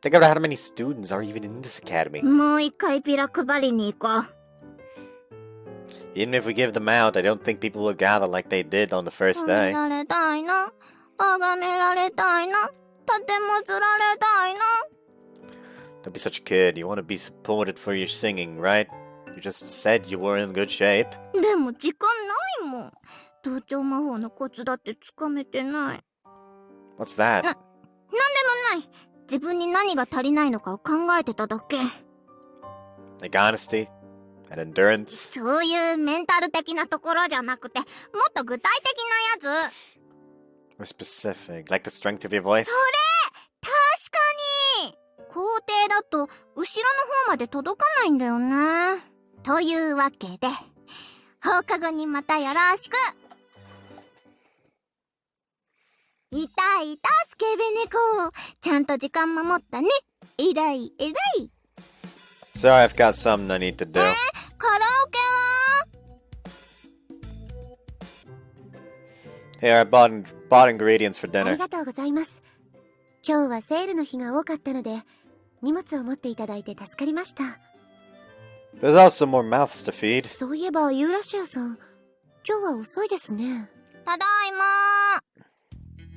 Think about how many students are even in this academy. もう一回ピラ配りに行こう。 Even if we give them out, I don't think people will gather like they did on the first 褒め day. られたいな。崇められたいな。立てまつられたいな。 Don't be such a kid. You want to be supported for your singing, right? You just said you were in good shape. でも時間ないもん。同調魔法のコツだってつかめてない。 What's that? なんでもない。自分に何が足りないのかを考えてただけ。 Like honesty and endurance. そういうメンタル的なところじゃなくて、もっと具体的なやつ。 Or specific, like the strength of your voice. 確かに校庭だと後ろの方まで届かないんだよね。というわけで放課後にまたよろしく。いたいたスケベ猫、ちゃんと時間守ったね。えらいえらい。 Sorry, I've got something I need to do. カラオケは Here, I bought ingredients for あり dinner. がとうございます。今日はセールの日が多かったので、荷物を持っていただいて助かりました。 There's also more mouths to feed. そういえばユーラシアさん、今日は遅いですね。ただいま。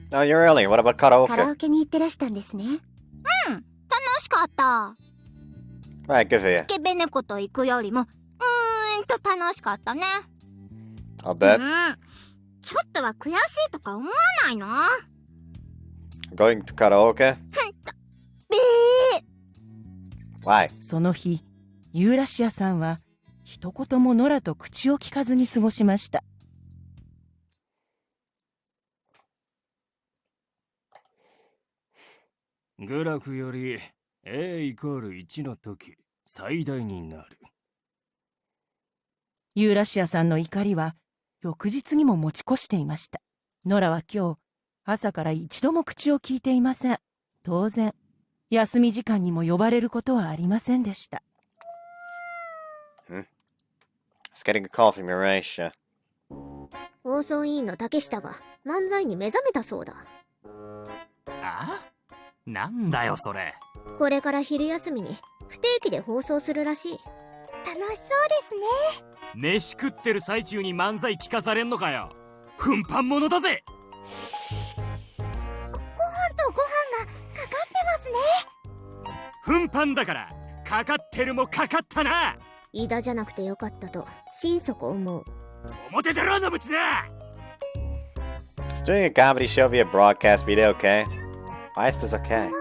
Oh, you're early. What about カラ karaoke? オケに行ってらしたんですね。楽しかった。 Right, good for you. スケベ猫と行くよりも楽しかったね。 I'll bet. ちょっとは悔しいとか思わないの？ Going to karaoke? べー。 Why? その日、ユーラシアさんは一言もノラと口を聞かずに過ごしました。グラフより A イコール1の時最大になる。ユーラシアさんの怒りは翌日にも持ち越していました。ノラは今日朝から一度も口を聞いていません。当然休み時間にも呼ばれることはありませんでした。I was getting a call from Euracia. 放送委員の竹下が漫才に目覚めたそうだ。あ？なんだよそれ。これから昼休みに不定期で放送するらしい。楽しそうですね。飯食ってる最中に漫才聞かされんのかよ。奮発者だぜ。ご飯とご飯がかかってますね。奮発だからかかってるもかかったな。飯田じゃなくてよかったと心底思う。表出ろのぶちな。 Is doing a comedy show via broadcast video okay? Why is this okay? 噂を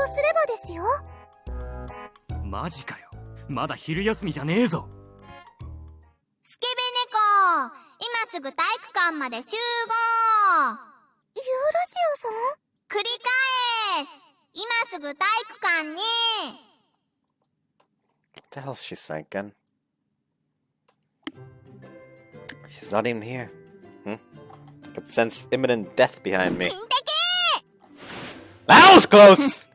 すればですよ。マジかよ。まだ昼休みじゃねえぞ。スケベ猫、今すぐ体育館まで集合。ユーラシアさん？繰り返す。今すぐ体育館に。 What the hell is she thinking? She's not even here. I could sense imminent death behind me. That was close!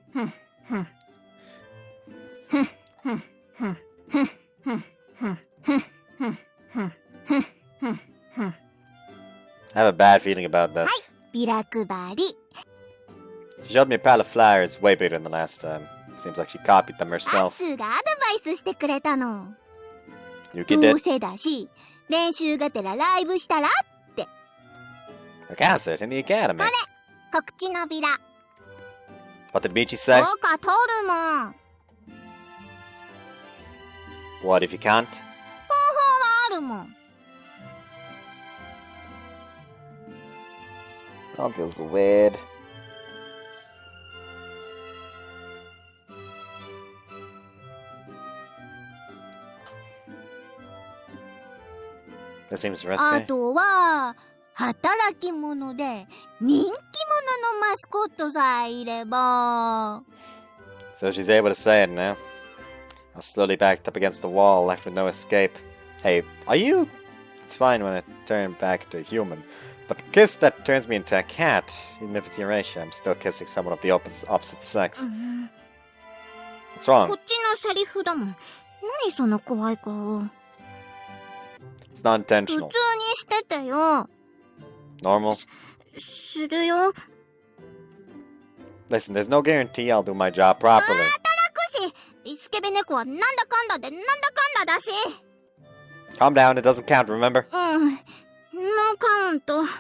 I have a bad feeling about this. ビラ配り。 She showed me a pile of flyers way bigger than the last time. Seems like she copied them ア herself. スがアドバイスしてくれたの。 Yuki ど did. うせだし、練習がてらライブしたら A concert in the academy. 告知のビラ。 What did Michi ど say? うか取るもん。 What if you can't? 方法はあるもん。 That feels weird. That seems あ risky. とは、働き者で人気者のマスコットさえいれば。 So she's able to say it now. I was slowly backed up against the wall, left with no escape. Hey, are you? It's fine when I turn back to a human. But the kiss that turns me into a cat, even if it's Euracia, I'm still kissing someone of the opposite sex. What's こ wrong? っちのセリフだもん。何その怖い顔。 It's not 普通 intentional. にしててよ。 Normal. するよ。 Listen, there's no guarantee I'll do my job properly. 働くし、スケベ猫はなんだかんだでなんだかんだだし。 Calm down, it doesn't count, remember? ノーカウント。夏休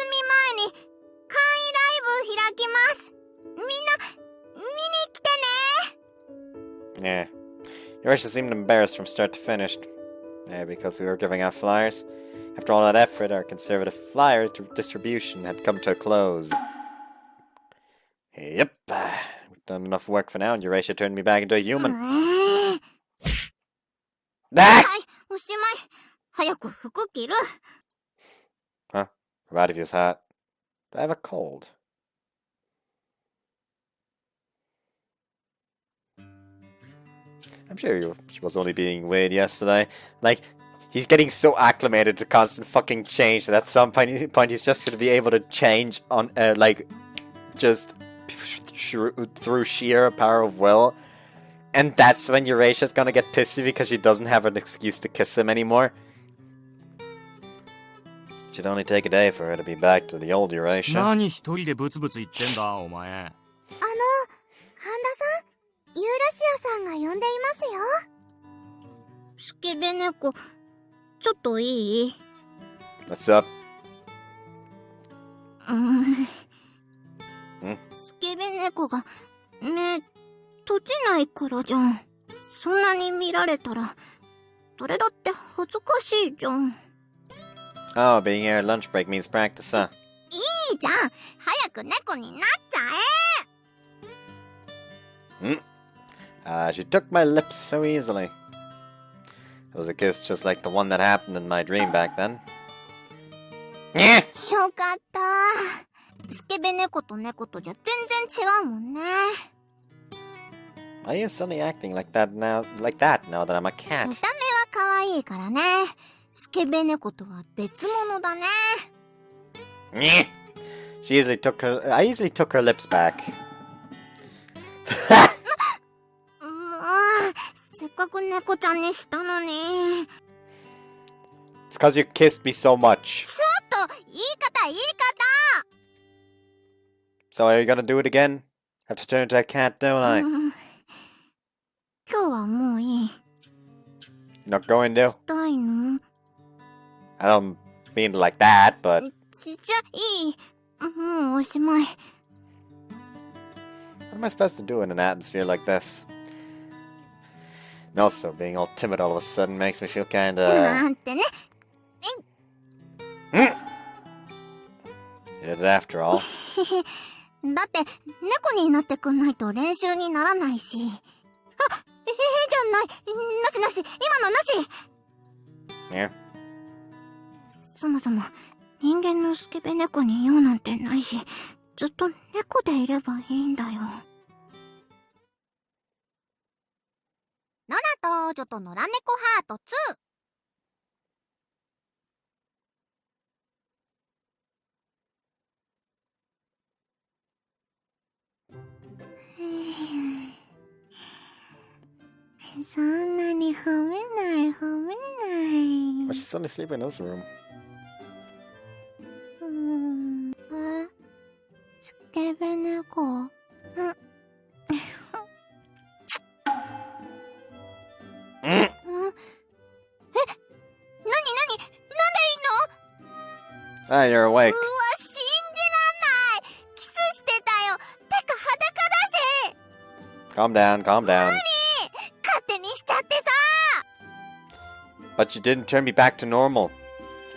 み前に簡易ライブ開きます。みんな見に来てね。 Yeah. Euracia seemed embarrassed from start to finish. Yeah, because we were giving out flyers. After all that effort, our conservative flyer distribution had come to a close. Yep. We've done enough work for now, and Euracia turned me back into a human. は Ah! い、おしまい。早く服着る。 Huh? Her body feels hot. Do I have a cold? I'm sure she was only being weird yesterday. Like, he's getting so acclimated to constant fucking change that at some point he's just going to be able to change on, like, just through sheer power of will. And that's when Euracia's gonna get pissy because she doesn't have an excuse to kiss him anymore. It should only take a day for her to be back to the old Euracia. 何一人でブツブツ言ってんだお前。ハンダさん、ユーラシアさんが呼んでいますよ。スケベ猫、ちょっといい？ What's up? スケベ猫が目閉じないからじゃん。そんなに見られたら誰だって恥ずかしいじゃん。 Oh, being here at lunch break means practice, huh? いいじゃん。早く猫になっちゃえ。 She took my lips so easily. It was a kiss just like the one that happened in my dream back then. よかった。スケベ猫と猫とじゃ全然違うもんね。 Why are you suddenly acting like that now that I'm a 見 cat? た目は可愛いからね。スケベ猫とは別物だね。 I easily took her lips back. もう、せっかく猫ちゃんにしたのに。 It's cause you kissed me so much. ちょっと、言い方。 So are you gonna do it again? Have to turn into a cat, don't I? 今日はもういい。 You're not going to? したいの？ I don't mean like that, but じゃいい。もうおしまい。 what am I supposed to do in an atmosphere like this? And also, being all timid all of a sudden makes me feel な kinda... んてね。 You did it after all. だって猫になってくんないと練習にならないし。あ、じゃない。なしなし。今のなし。 Yeah? そもそも人間のスケベ猫に用なんてないし、ずっと猫でいればいいんだよ。オージョと野良猫ハート2。そんなに褒めない褒めない。 But she's suddenly sleeping in this room. スケベ猫。なになんでいいの？ Ah, you're awake. うわ、信じらんない。キスしてたよ。てか裸だし。 Calm down, calm down. 勝手にしちゃってさ。 But you didn't turn me back to normal.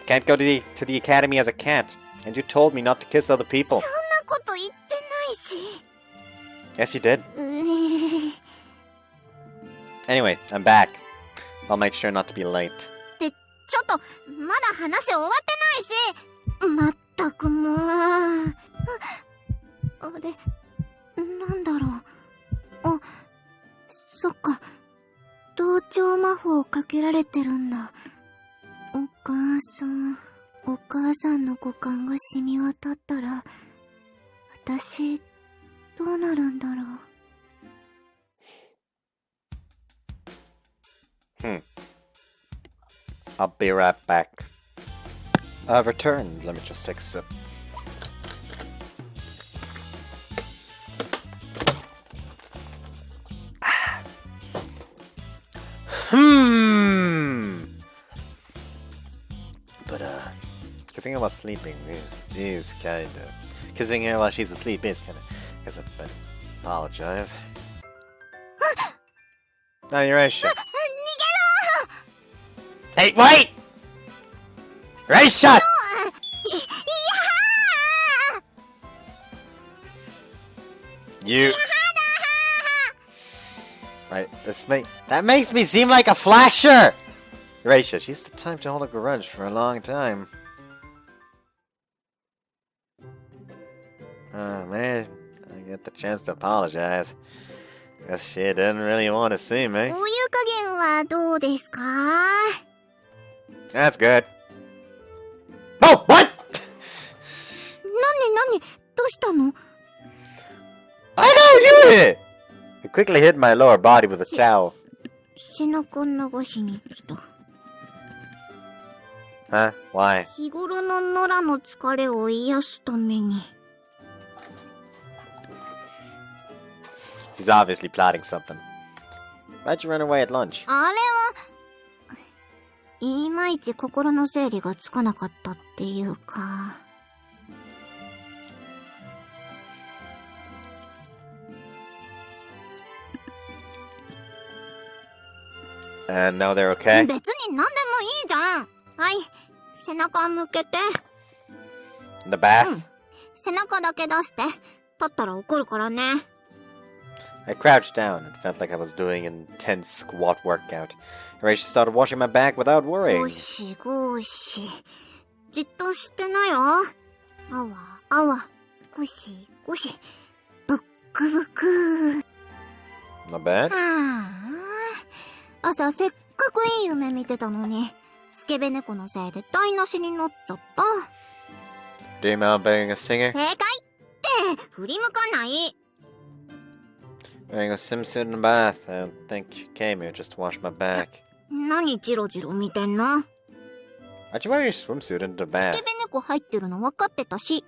Can't go to the academy as a cat. And you told me not to kiss other people. そんなこと言ってないし。 Yes, you did. Anyway, I'm back. I'll make sure not to be late. ちょっとまだ話終わってないし。まったくもう。あれ、なんだろう。あ、そっか。同調魔法かけられてるんだ。お母さんの五感が染み渡ったら、私どうなるんだろう。I'll be right back. I've returned. Let me just take a sip. But, kissing her while sleeping is kinda... Kissing her while she's asleep is kinda... But apologize. No, you're right, shit. Hey, wait! Raisha! You... Right, that makes me seem like a flasher! Raisha, she's the type to hold a grudge for a long time. Oh man, I get the chance to apologize. Guess she didn't really want to see me. お湯加減はどうですか？ That's good. Oh, what? 何どうしたの？ I know you hit! I quickly hid my lower body with a towel. 背中流しに来た。 Huh? Why? 日頃のノラの疲れを癒すために。 He's obviously plotting something. Why'd you run away at lunch? あれはいまいち心の整理がつかなかったっていうか。 And now they're okay? 別に何でもいいじゃん。はい、背中向けて。 In the bath? 背中だけ出して。立ったら怒るからね。 I crouched down and felt like I was doing an intense squat workout. Euracia started washing my back without worrying. ゴシゴシ。じっとしてなよ。あわあわ。ゴシゴシ。ブックブク。 Not bad. はあ。朝せっかくいい夢見てたのに、スケベ猫のせいで台無しになっちゃった。 Dream about being a singer? 正解って振り向かない。 Wearing a swimsuit in the bath. I don't think you came here just to wash my back. 何ジロジロ見てんの？ Why'd you wear your swimsuit into the ス bath? ケベ猫入ってるの分かってたし。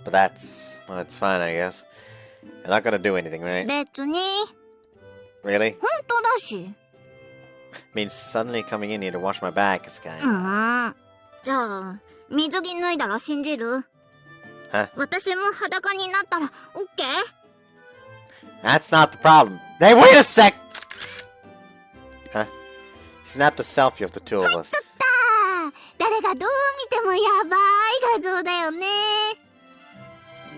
But that's fine, I guess. You're not gonna do anything, right? 別に。 Really? 本当だし。 Means suddenly coming in here to wash my back is kinda... じゃあ、水着脱いだら信じる？ Huh? 私も裸になったら、オッケー？ That's not the problem. Hey, wait a sec! Huh? She snapped a selfie of the two of us. 誰がどう見てもやばい画像だよね。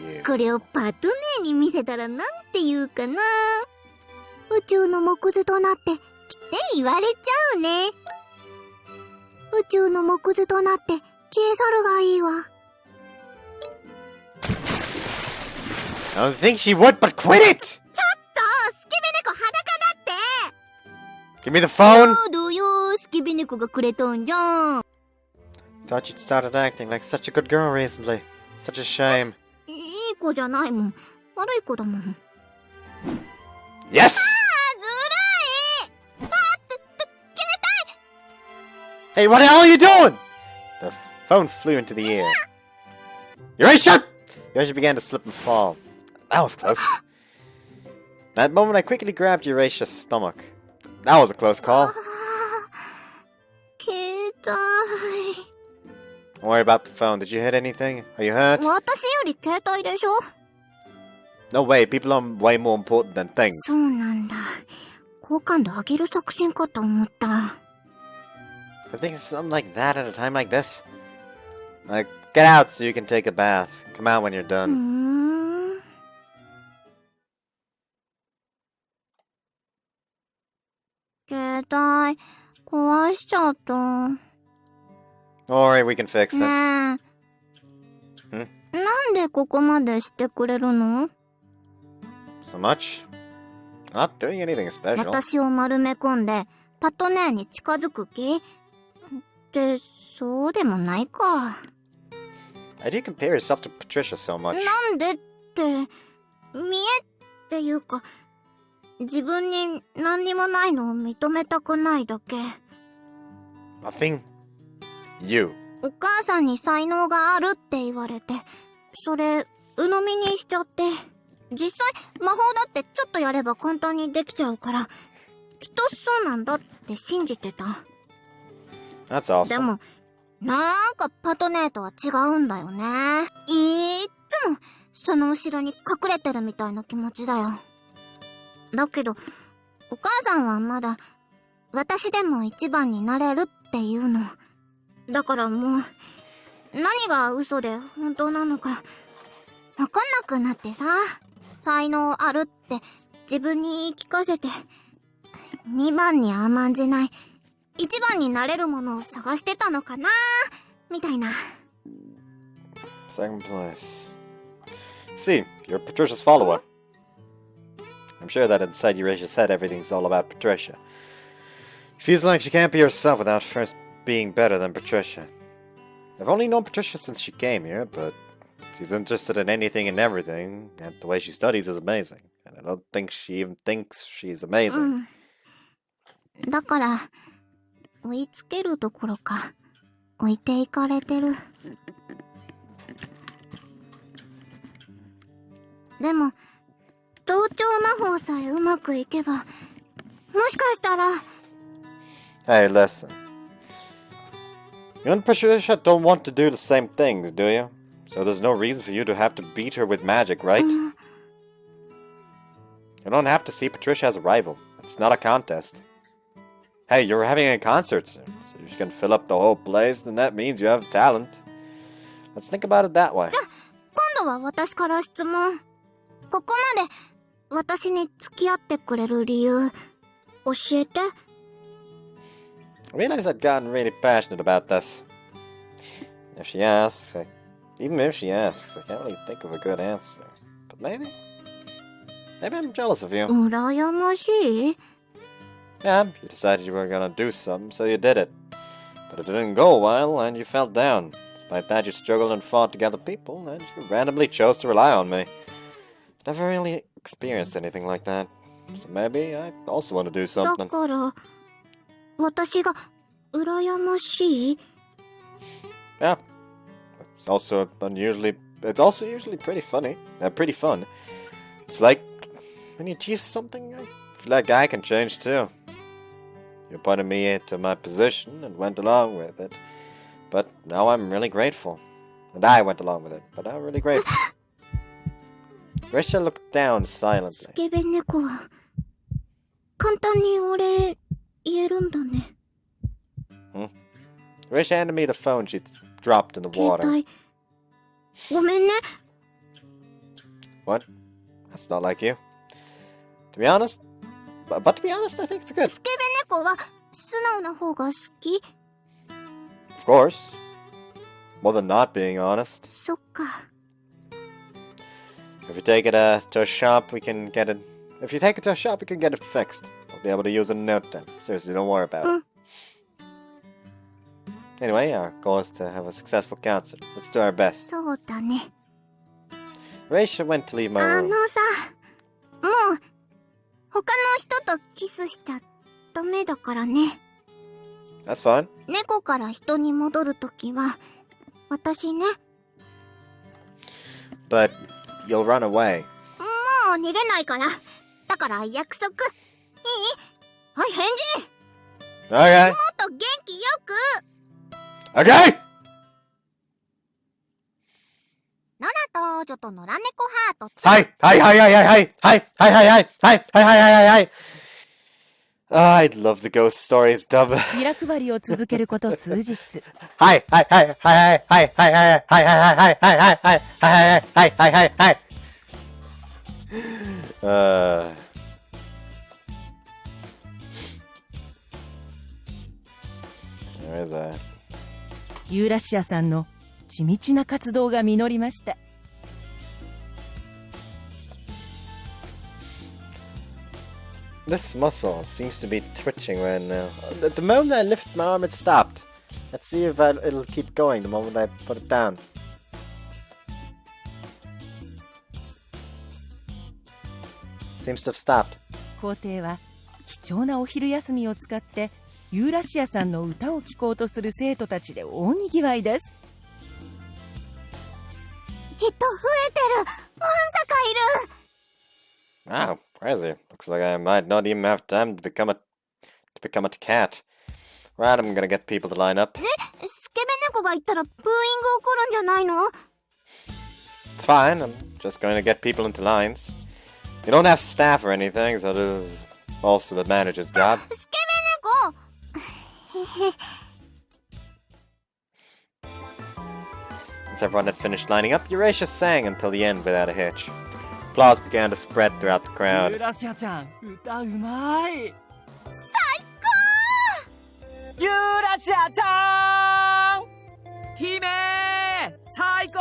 You. これをパトネーに見せたらなんて言うかな。宇宙の木図となってって言われちゃうね。宇宙の木図となって消え去るがいいわ。 I don't think she would, but quit it! ちょっとスケベ猫裸だって。Give me the phone! どうよ、スケベ猫がくれたんじゃん。 Thought you'd started acting like such a good girl recently. Such a shame. いい子じゃないもん。悪い子だもん。 Yes! ずるい。Hey, what the hell are you doing? The phone flew into the air. Euracia! Euracia began to slip and fall. That was close. That moment, I quickly grabbed Euracia's stomach. That was a close call. 携帯。 Don't worry about the phone. Did you hit anything? Are you hurt? 私より携帯でしょ。 No way. People are way more important than things. そうなんだ。好感度上げる作戦かと思った。 I think something like that at a time like this. Like, get out so you can take a bath. Come out when you're うー done. ん。携帯壊しちゃった。 Don't worry, we can fix it. ねえ。なんでここまでしてくれるの？ So much? Not doing anything special. 私を丸め込んでパトネーに近づく気？ってそうでもないか。 Why do you compare yourself to Patricia so much? なんでって見えっていうか自分に何にもないのを認めたくないだけ。 Nothing. You. お母さんに才能があるって言われてそれ鵜呑みにしちゃって、実際魔法だってちょっとやれば簡単にできちゃうからきっとそうなんだって信じてた。 That's で awesome. もなんかパトネーとは違うんだよね。いっつもその後ろに隠れてるみたいな気持ちだよ。だけどお母さんはまだ私でも一番になれるっていうの。だからもう何が嘘で本当なのかわかんなくなってさ、才能あるって自分に言い聞かせて2番に甘んじない1番になれるものを探してたのかなみたいな。 Second place. See, you're Patricia's follower. I'm sure that inside Eurasia's head everything's all about Patricia. She feels like she can't be herself without first being better than Patricia. I've only known Patricia since she came here, but she's interested in anything and everything, and the way she studies is amazing. And I don't think she even thinks she's う amazing. ん。だから追いつけるどころか置いていかれてる。でも同調魔法さえうまくいけばもしかしたら。 Hey, listen. You and Patricia don't want to do the same things, do you? So there's no reason for you to have to beat her with magic, right? うん You don't have to see Patricia as a rival. It's not a contest. Hey, you're having a concert soon, so if you can fill up the whole place, then that means you have talent. Let's think about it that way. 今度は私から質問。ここまで私に付き合ってくれる理由教えて。 I realize I've gotten really passionate about this. If she asks, even if she asks, I can't really think of a good answer. But maybe I'm jealous of you. 羨ましい？ Yeah, you decided you were gonna do something, so you did it. But it didn't go well, and you fell down. Despite that, you struggled and fought to gather people, and you randomly chose to rely on me. Never really experienced anything like that. So maybe I also want to do だ something. から私が羨ましい？ Yeah. It's also usually pretty funny. Pretty fun. It's like when you achieve something, I feel like I can change too. You appointed me into my position and went along with it. But now I'm really grateful. And I went along with it, but I'm really grateful. Risha looked down ス silently. ケベ猫は簡単にお礼言えるんだね。 Risha handed me the phone she dropped in the 携 water. 帯ごめんね。 What? That's not like you. To be honest, but to be honest, I think it's good. スケベ猫は素直な方が好き？ Of course. More than not being honest. そっか。 If you take it to a shop, we can get it. If you take it to a shop, we can get it fixed. I'll We'll be able to use it in no time. Seriously, don't worry about it. Anyway, our goal is to have a successful concert. Let's do our best. そうだね。 Raisha went to leave my さ、 room. もう、他の人とキスしちゃダメだからね。 That's fine. 猫から人に戻るときは、私ね。 But you'll run away. もう逃げないから。だから約束。いい？はい、返事！ Okay. もっと元気よく！ Okay! ノラとオージョとノラネコハート。 Hi! Hi! Hi! Hi! Hi! Hi! Hi! Hi! Hi! Hi! Hi! Hi! Hi! Hi! I'd love the ghost stories dub. ビラ配りを続けること数日。 Hi! Hi! Hi! Hi! Hi! Hi! Hi! Hi! Hi! Hi! Hi! Hi! Hi! Hi! Hi! Hi! Hi! Hi! There is a ユーラシアさんの地道な活動が実りました。 This muscle seems to be twitching right now. At the moment I lifted my arm, it stopped. Let's see if it'll keep going the moment I put it down. Seems to have stopped. 皇帝は貴重なお昼休みを使ってユーラシアさんの歌を聴こうとする生徒たちで大にぎわいです。 人増えてる！まさかいる！ Wow, crazy. Looks like I might not even have time to become a cat. Right, I'm gonna get people to line up. スケベ猫が言ったらブーイング起こるんじゃないの？ It's fine, I'm just going to get people into lines. You don't have staff or anything, so this is also the manager's job. スケベ猫！ Once everyone had finished lining up, Euracia sang until the end without a hitch. Applause began to spread throughout the ユ crowd. ーラシアちゃん、歌うまい。最ユーラシアちゃん姫最高！高！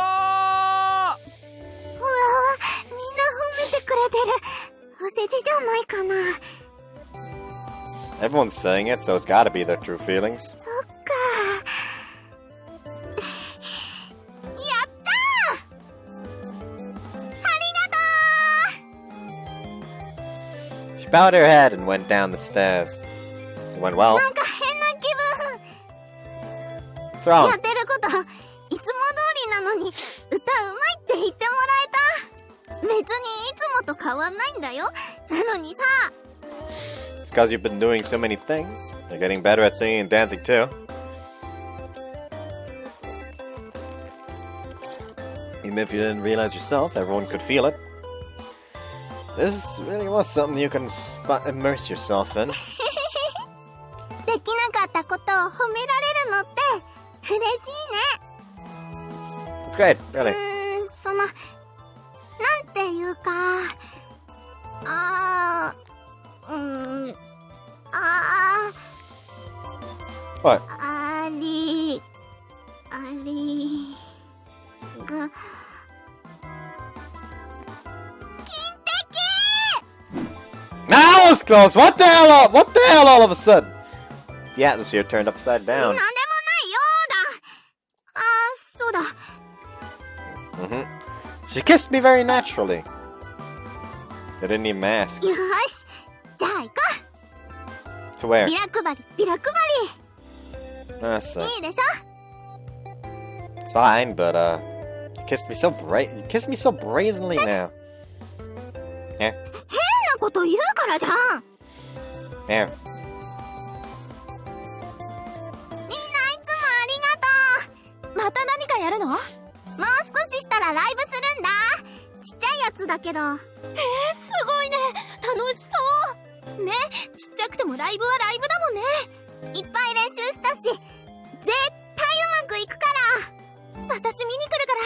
うわぁ、みんな褒めてくれてる。お世辞じゃないかな。 Everyone's saying it, so it's gotta be their true feelings. そっか。やったー！ありがと She bowed her head and went down the stairs. It went well. う！なんか変な気分。 What's wrong? やってることいつも通りなのに歌うまいって言ってもらえた。別にいつもと変わんないんだよ。なのにさ。 It's because you've been doing so many things. You're getting better at singing and dancing too. Even if you didn't realize yourself, everyone could feel it. This really was something you can immerse yourself in. できなかったことを褒められるのって嬉しいね。 It's great, really. なんていうか、What? ありが、That was close! What the hell? What the hell all of a sudden? The atmosphere turned upside なん down. でもないようだ。そうだ。 She kissed me very naturally. I didn't even ask. よし、じゃあ行こ To う。 where? ビラ配り、ビラ配 That's, り。いいでしょ？ it's fine, but you kissed me so brazenly now. Here, 変なこと言うからじゃん。 here. みんないつもありがとう。また何かやるの？もう少ししたらライブするんだ。ちっちゃいやつだけど。すごいね、楽しそうね。ちっちゃくてもライブはライブだもんね。いっぱい練習したし、絶対うまくいくから。私見に来るから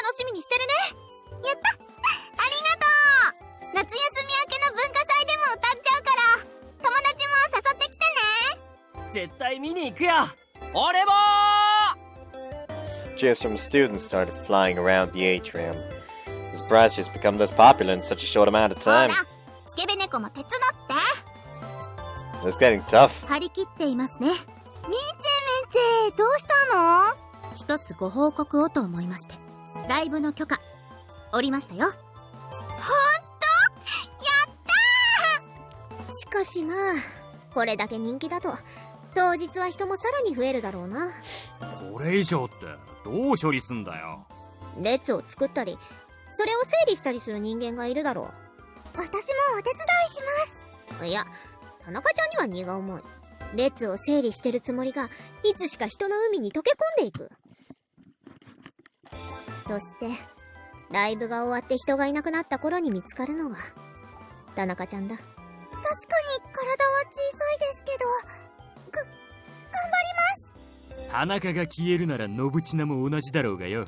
楽しみにしてるね。やった！ありがとう！夏休み明けの文化祭でも歌っちゃうから、友達も誘ってきてね。絶対見に行くよ。俺もCheers from the students started flying around the atrium. This brass has become this popular in such a short amount of ほら time. スケベ猫も手伝って。It's getting tough. 張り切っていますね。みちみち、どうしたの？一つご報告をと思いまして。ライブの許可、おりましたよ。ほんと？やったー！しかしまあ、これだけ人気だと、当日は人もさらに増えるだろうな。これ以上ってどう処理すんだよ。列を作ったり、それを整理したりする人間がいるだろう。私もお手伝いします。いや、田中ちゃんには荷が重い。列を整理してるつもりが、いつしか人の海に溶け込んでいく。そして、ライブが終わって人がいなくなった頃に見つかるのが、田中ちゃんだ。確かに体は小さいですけど、頑張ります。田中が消えるなら信千奈も同じだろうがよ。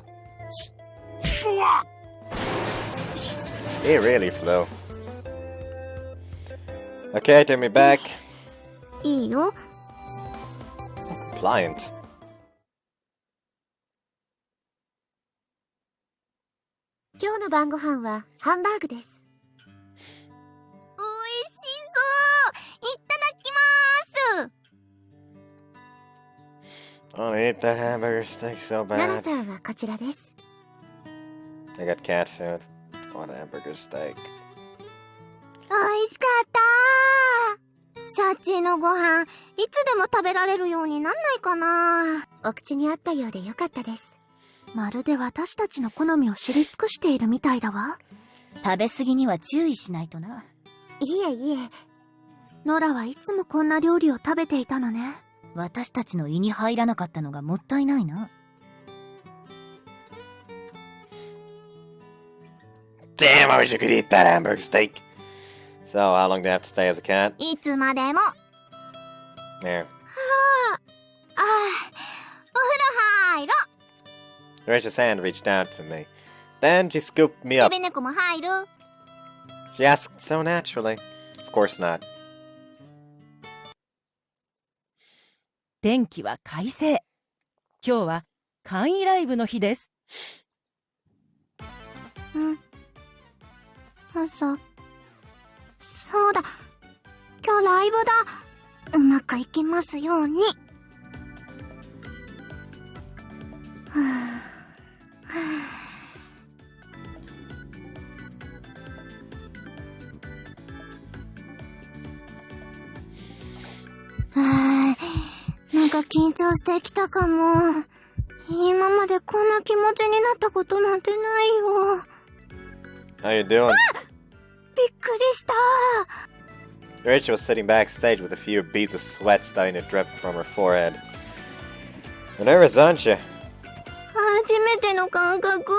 He really flew. Okay, take me back. いいよ。 So compliant. 今日の晩ご飯はハンバーグです。おいしそう。いただきまーす。 I want to eat that hamburger steak so ナラ bad. さんはこちらです。 I got cat food. I want a hamburger steak. おいしかったー。シャッチーのご飯、いつでも食べられるようになんないかな。お口に合ったようでよかったです。まるで私たちの好みを知り尽くしているみたいだわ。食べ過ぎには注意しないとな。いえいえ。ノラはいつもこんな料理を食べていたのね。私たちの胃に入らなかったのがもったいないな。Damn, I wish I could eat that hamburger steak. So, how long do I have to stay as a cat? いつまでも。 There. お風呂入ろ。Euracia's hand reached out to me. Then she scooped me ス up. ケベ猫も入る。 She asked so naturally. Of course not. 天気は快晴。今日は簡易ライブの日です。そうだ。今日ライブだ。うまくいきますように。なんか緊張してきたかも。今までこんな気持ちになったことなんてないよ。How you doing? びっくりした。 Euracia was sitting backstage with a few beads of sweat starting to drip from her forehead. You're nervous, aren't you? 初めての感覚。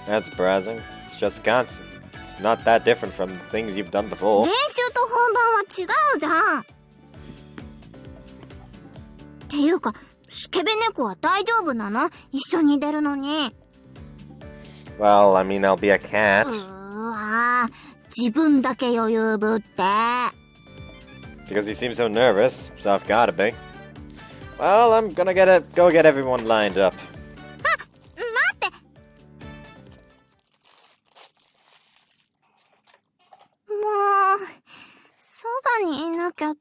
That's surprising. It's just a concert. It's not that different from the things you've done before. 練習と本番は違うじゃん。っていうか、スケベ猫は大丈夫なの？一緒に出るのに。Well, I mean, I'll be a cat. 自分だけ余裕ぶって。 Because you seem so nervous, so I've gotta be. Well, I'm gonna go get everyone lined up. 待って。もう、そばにいなきゃダメ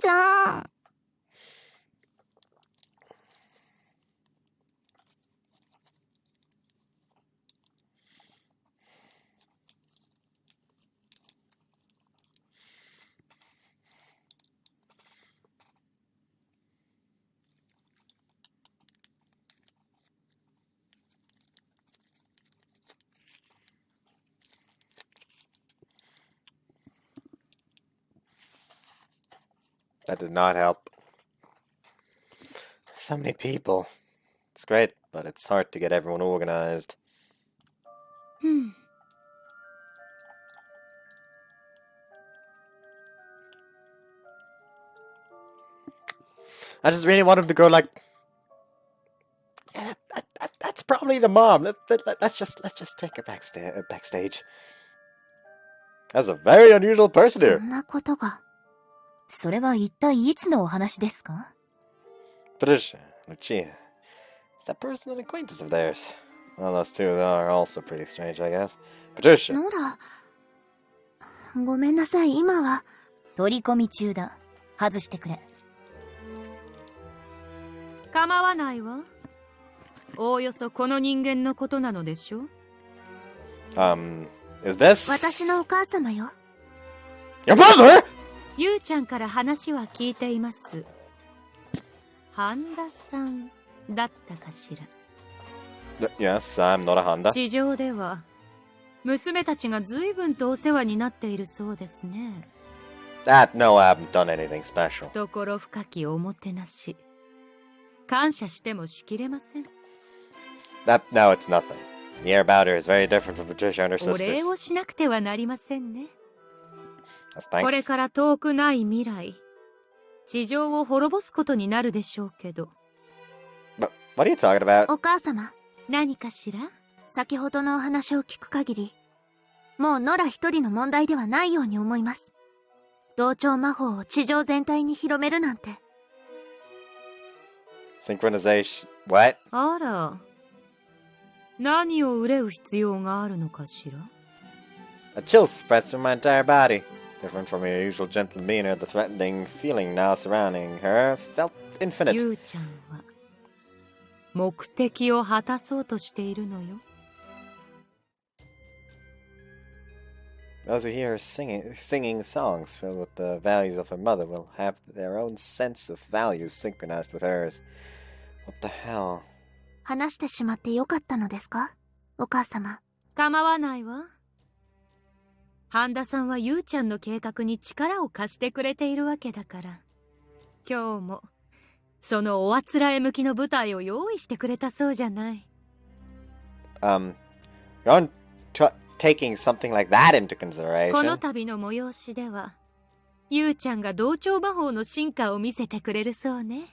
じゃん。That did not help. So many people. It's great, but it's hard to get everyone organized. I just really want him to go like, yeah, that's probably the mom. Let's just take her backstage. That's a very unusual person そ here. んなことが。それは一体いつのお話ですか？ Patricia, Lucia. Is that person an acquaintance of theirs? Well, those two are also pretty strange, I guess. Patricia. ノラ。ごめんなさい、今は。取り込み中だ。外してくれ。構わないわ。おおよそこの人間のことなのでしょ。Is this 私のお母様よ。 your mother? ゆうちゃんから話は聞いています。半田さんだったかしら。Yes, I'm not a Honda. 地上では娘たちが随分とお世話になっているそうですね。No, I haven't done anything special. 懐深きおもてなし、感謝してもしきれません。No, it's nothing. The air about her is very different from Patricia and her お礼 sisters. をしなくてはなりませんね。 That's これ thanks. から遠くない未来、地上を滅ぼすことになるでしょうけど。 What are you talking about? お母様、何かしら。先ほどのお話を聞く限り、もうノラ一人の問題ではないように思います。同調魔法を地上全体に広めるなんて。 Synchronization. What? あら、何を憂う必要があるのかしら。 A chill spreads through my entire body. Different from her usual gentle demeanor, the threatening feeling now surrounding her felt infinite. ゆうちゃんは目的を果たそうとしているのよ。 Those who hear her singing songs filled with the values of her mother will have their own sense of values synchronized with hers. What the hell? 話してしまってよかったのですか、お母様。構わないわ。半田さんはゆうちゃんの計画に力を貸してくれているわけだから、今日もそのおあつらえ向きの舞台を用意してくれたそうじゃない。 You're taking something like that into この consideration. 度の催しではゆうちゃんが同調魔法の進化を見せてくれるそうね。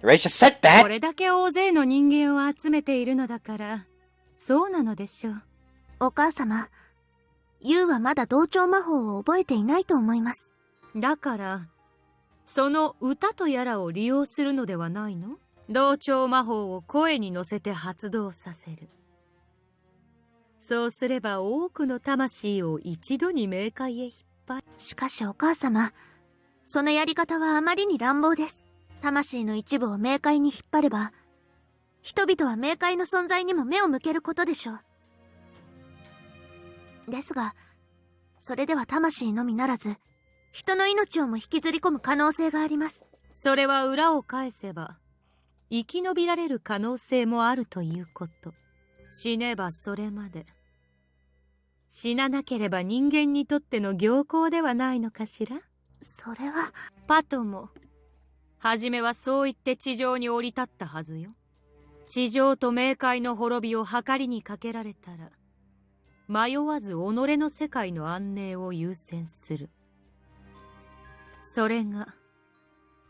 Euracia said こ that! れだけ大勢の人間を集めているのだからそうなのでしょう。お母様、ユウはまだ同調魔法を覚えていないと思います。だからその歌とやらを利用するのではないの。同調魔法を声に乗せて発動させる。そうすれば多くの魂を一度に冥界へ引っ張る。しかしお母様、そのやり方はあまりに乱暴です。魂の一部を冥界に引っ張れば、人々は冥界の存在にも目を向けることでしょう。ですが、それでは魂のみならず、人の命をも引きずり込む可能性があります。それは裏を返せば生き延びられる可能性もあるということ。死ねばそれまで。死ななければ人間にとっての僥幸ではないのかしら。それは。パトも初めはそう言って地上に降り立ったはずよ。地上と冥界の滅びを計りにかけられたら迷わず己の世界の安寧を優先する。それが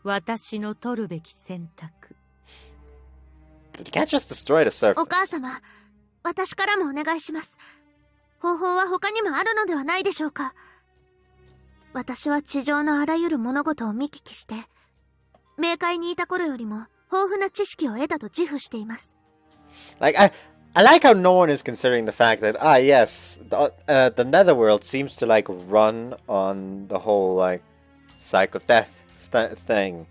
私の取るべき選択。 But you can't just destroy the surface. お母様、私からもお願いします。方法は他にもあるのではないでしょうか。私は地上のあらゆる物事を見聞きして、冥界にいた頃よりも豊富な知識を得たと自負しています。Like, I like how no one is considering the fact that, yes, the netherworld seems to, like, run on the whole, like, cycle death thing.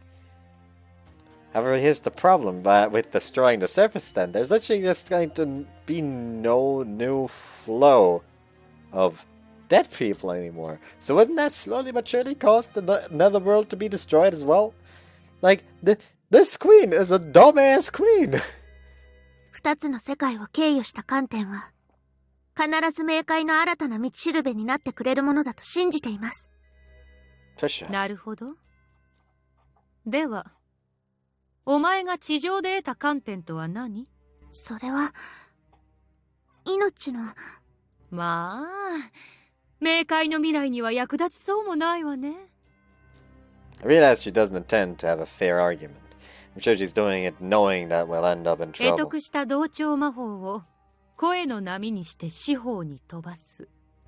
However, here's the problem with destroying the surface then. There's literally just going to be no new flow of dead people anymore. So wouldn't that slowly but surely cause the netherworld to be destroyed as well? Like, this queen is a dumbass queen! 二つの世界を経由した観点は、必ず冥界の新たな道しるべになってくれるものだと信じています。Trisha. なるほど。ではお前が地上で得た観点とは何？それは、命の。まあ、冥界の未来には役立ちそうもないわね。I realize she doesn't intend to have a fair argument. I'm sure she's doing it knowing that we'll end up in 得 trouble. 得した同調魔法を声の波にして四方に飛ばす。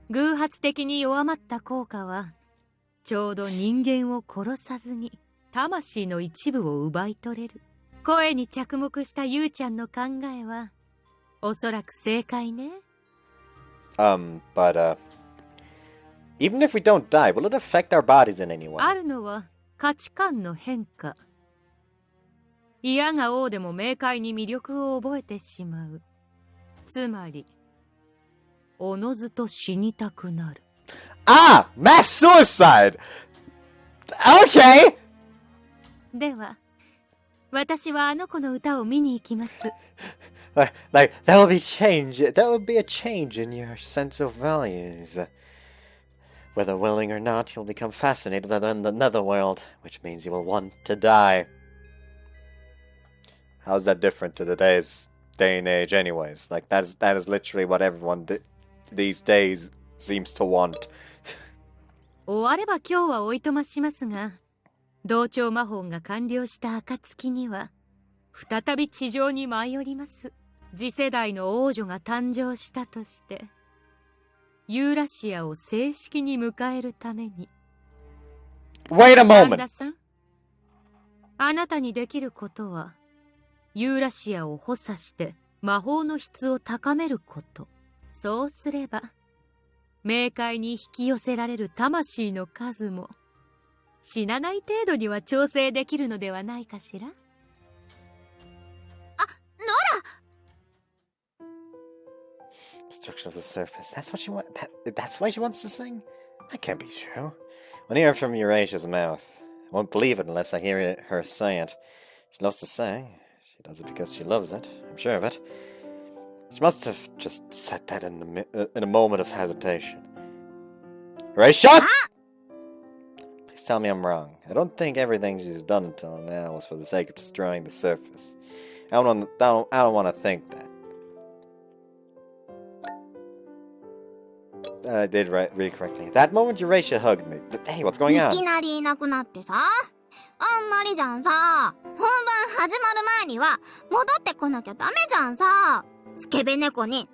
偶発的に弱まった効果はちょうど人間を殺さずに魂の一部を奪い取れる。声に着目したゆうちゃんの考えはおそらく正解ね。But Even if we don't die, will it affect our bodies in any way? あるのは価値観の変化。嫌が王でも明快に魅力を覚えてしまう。つまりおのずと死にたくなる。Ah! Mass suicide! Okay! では私はあの子の歌を見に行きます。Like, that will be a change in your sense of values. Whether willing or not, you'll become fascinated with the netherworld, which means you will want to die. How's that different to today's day and age anyways? Like, that is literally what everyone these days seems to want. 終われば今日はおいとましますが、同調魔法が完了した暁には再び地上に舞い降ります。次世代の王女が誕生したとしてユーラシアを正式に迎えるために。 Wait a 旦那 moment! さん、あなたにできることはユーラシアを補佐して魔法の質を高めること。そうすれば冥界に引き寄せられる魂の数も死なない程度には調整できるのではないかしら。Destruction of the surface. That's what she wants. That's why she wants to sing? That can't be true. When I hear it from Eurasia's mouth, I won't believe it unless I hear her say it. She loves to sing. She does it because she loves it. I'm sure of it. She must have just said that in a moment of hesitation. Euracia! Please tell me I'm wrong. I don't think everything she's done until now was for the sake of destroying the surface. I don't want to think that. I did read correctly. That moment, Euracia hugged me. Hey, what's going on? いきなりいなくなってさ。あんまりじゃんさ。本番始まる前には戻ってこなきゃダメじゃんさ。スケベ猫に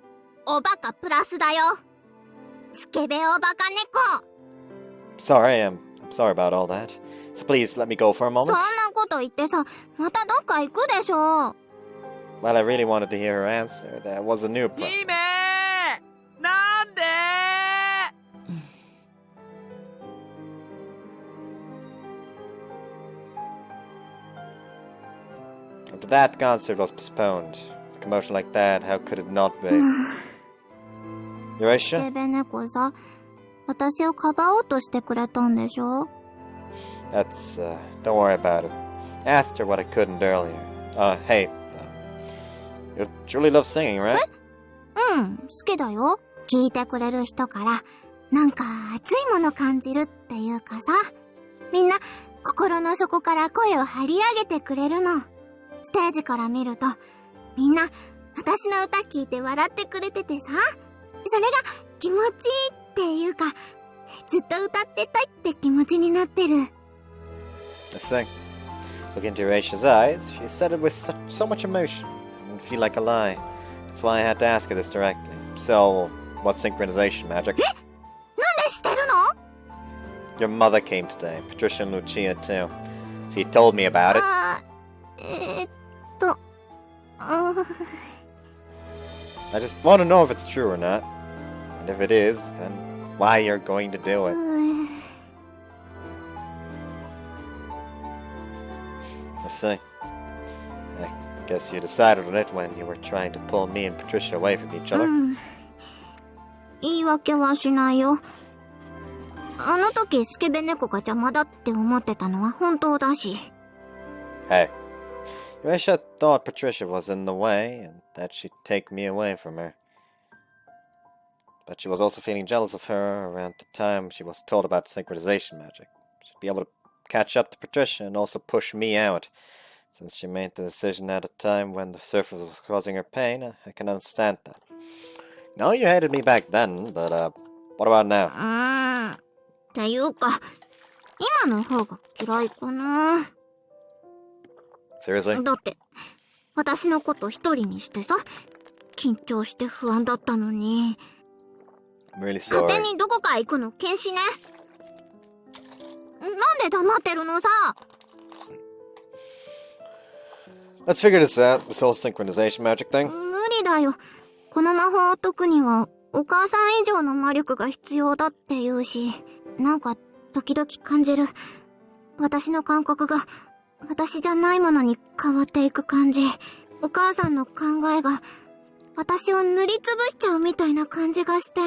おバカプラスだよ。スケベおバカ猫。 Sorry, I'm sorry about all that. So please let me go for a そん moment. なこと言ってさ、またどっか行くでしょ。 Well, I really wanted to hear her answer. That was a new pro. 姫なんで？ After that concert was postponed. With a commotion like that, how could it not be? ス Euracia? ケベ猫さ、私をかばおうとしてくれたんでしょ。 That's, don't worry about it. I asked her what I couldn't earlier. Hey, you truly love singing, right? うん、好きだよ。聞いてくれる人からなんか熱いもの感じるっていうかさ、みんな心の底から声を張り上げてくれるの。ステージから見るとみんな私の歌聞いて笑ってくれててさ、それが気持ちいいっていうか、ずっと歌ってたいって気持ちになってる。 I sing. Look into Euracia's eyes. She said it with so much emotion. It didn't feel like a lie. That's why I had to ask her this directly. So, what synchronization magic? なんでしてるの？ Your mother came today. Patricia and Lucia too. She told me about it. I just want to know if it's true or not. And if it is, then why you're going to do it. I see. I guess you decided on it when you were trying to pull me and Patricia away from each other. 言い訳はしないよ。あの時スケベ猫が邪魔だって思ってたのは本当だし。 Hey. Euracia thought Patricia was in the way and that she'd take me away from her. But she was also feeling jealous of her around the time she was told about synchronization magic. She'd be able to catch up to Patricia and also push me out. Since she made the decision at a time when the surface was causing her pain, I can understand that. No, you hated me back then, but what about now? っていうか、今の方が嫌いかな。 Seriously? だって、私のこと一人にしてさ、緊張して不安だったのに。 I'm really 勝手 sorry. にどこか行くの禁止ね。なんで黙ってるのさ。 Let's figure this out, this whole synchronization magic thing. 無理だよ。この魔法を解くには、お母さん以上の魔力が必要だって言うし、なんか時々感じる。私の感覚が私じゃないものに変わっていく感じ。お母さんの考えが私を塗りつぶしちゃうみたいな感じがして。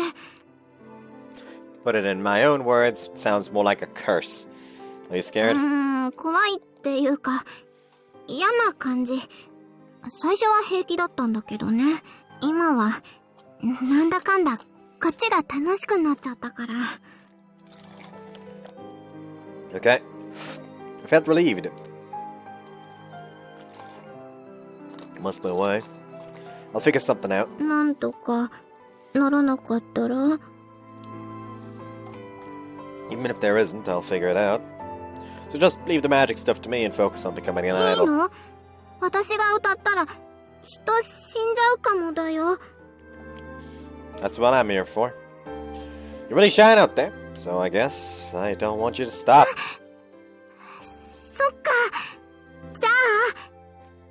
Put it in my own words, sounds more like a curse. Are you scared? 怖いっていうか、嫌な感じ。最初は平気だったんだけどね。今は、なんだかんだ、こっちが楽しくなっちゃったから。Okay. I felt relieved. Must be a way. I'll figure something out. なんとかならなかったら Even if there isn't, I'll figure it out. So just leave the magic stuff to me and focus on becoming an いい idol. の？私が歌ったら人死んじゃうかもだよ。 That's what I'm here for. You really shine out there, so I guess I don't want you to stop. そっか。じゃあ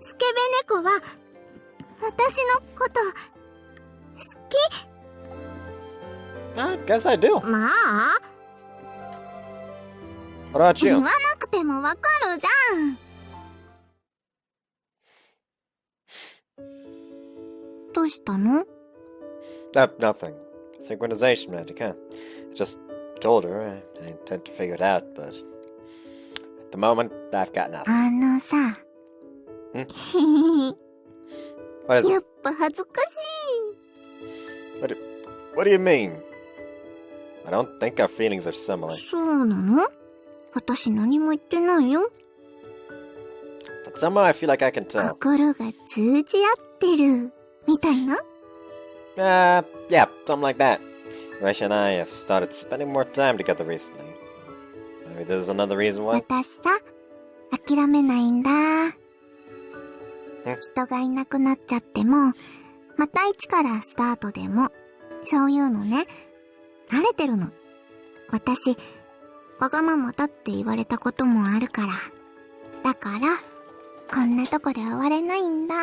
スケベ猫は私のこと好 I guess I do. き？まあ What about 言 you? わなくてもわかるじゃん。どうしたの？ Nothing. Synchronization magic, huh? I just told her I intend to figure it out, but at the moment, I've got nothing. あのさ。What is や it? っぱ恥ずかしい。 What do you mean? I don't think our feelings are similar. そうなの？私何も言ってないよ。 But somehow I feel like I can tell. 心が通じ合ってるみたいな？ Yeah, something like that. Euracia and I have started spending more time together recently. Maybe there's another reason why. 私さ、諦めないんだ。人がいなくなっちゃっても、また一からスタートでも、そういうのね、慣れてるの。私、わがままだって言われたこともあるから。だから、こんなとこで終われないんだ。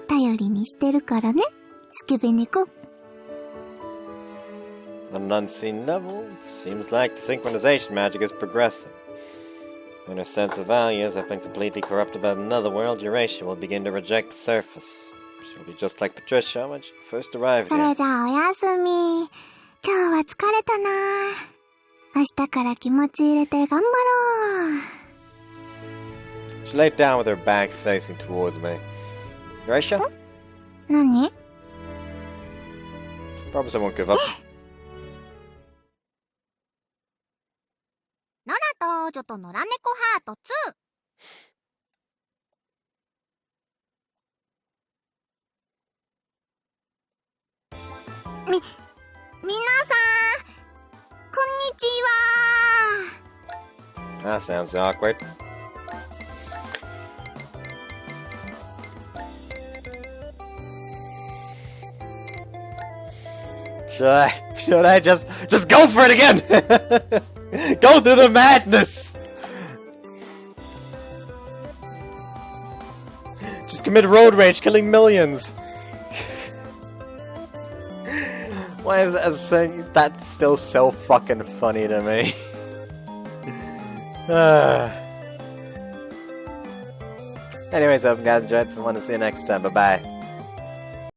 頼りにしてるからね、スケベ猫。On an unseen level, it seems like the synchronization magic is progressing. When her sense of values have been completely corrupted by another world, Euracia will begin to reject the surface. She'll be just like Patricia when she first arrived そ here. れじゃあおやすみ。今日は疲れたな。明日から気持ち入れて頑張ろう。 She laid down with her back facing towards me. Euracia? 何？ Promise I won't give up. ノラとジョとノラネコハート2。皆さん、こんにちは。 That sounds awkward. Should I just go for it again? Go through the madness! Just commit road rage, killing millions. Why is that saying that's still so fucking funny to me? Anyways, I hope you guys enjoyed this one. See you next time. Bye bye.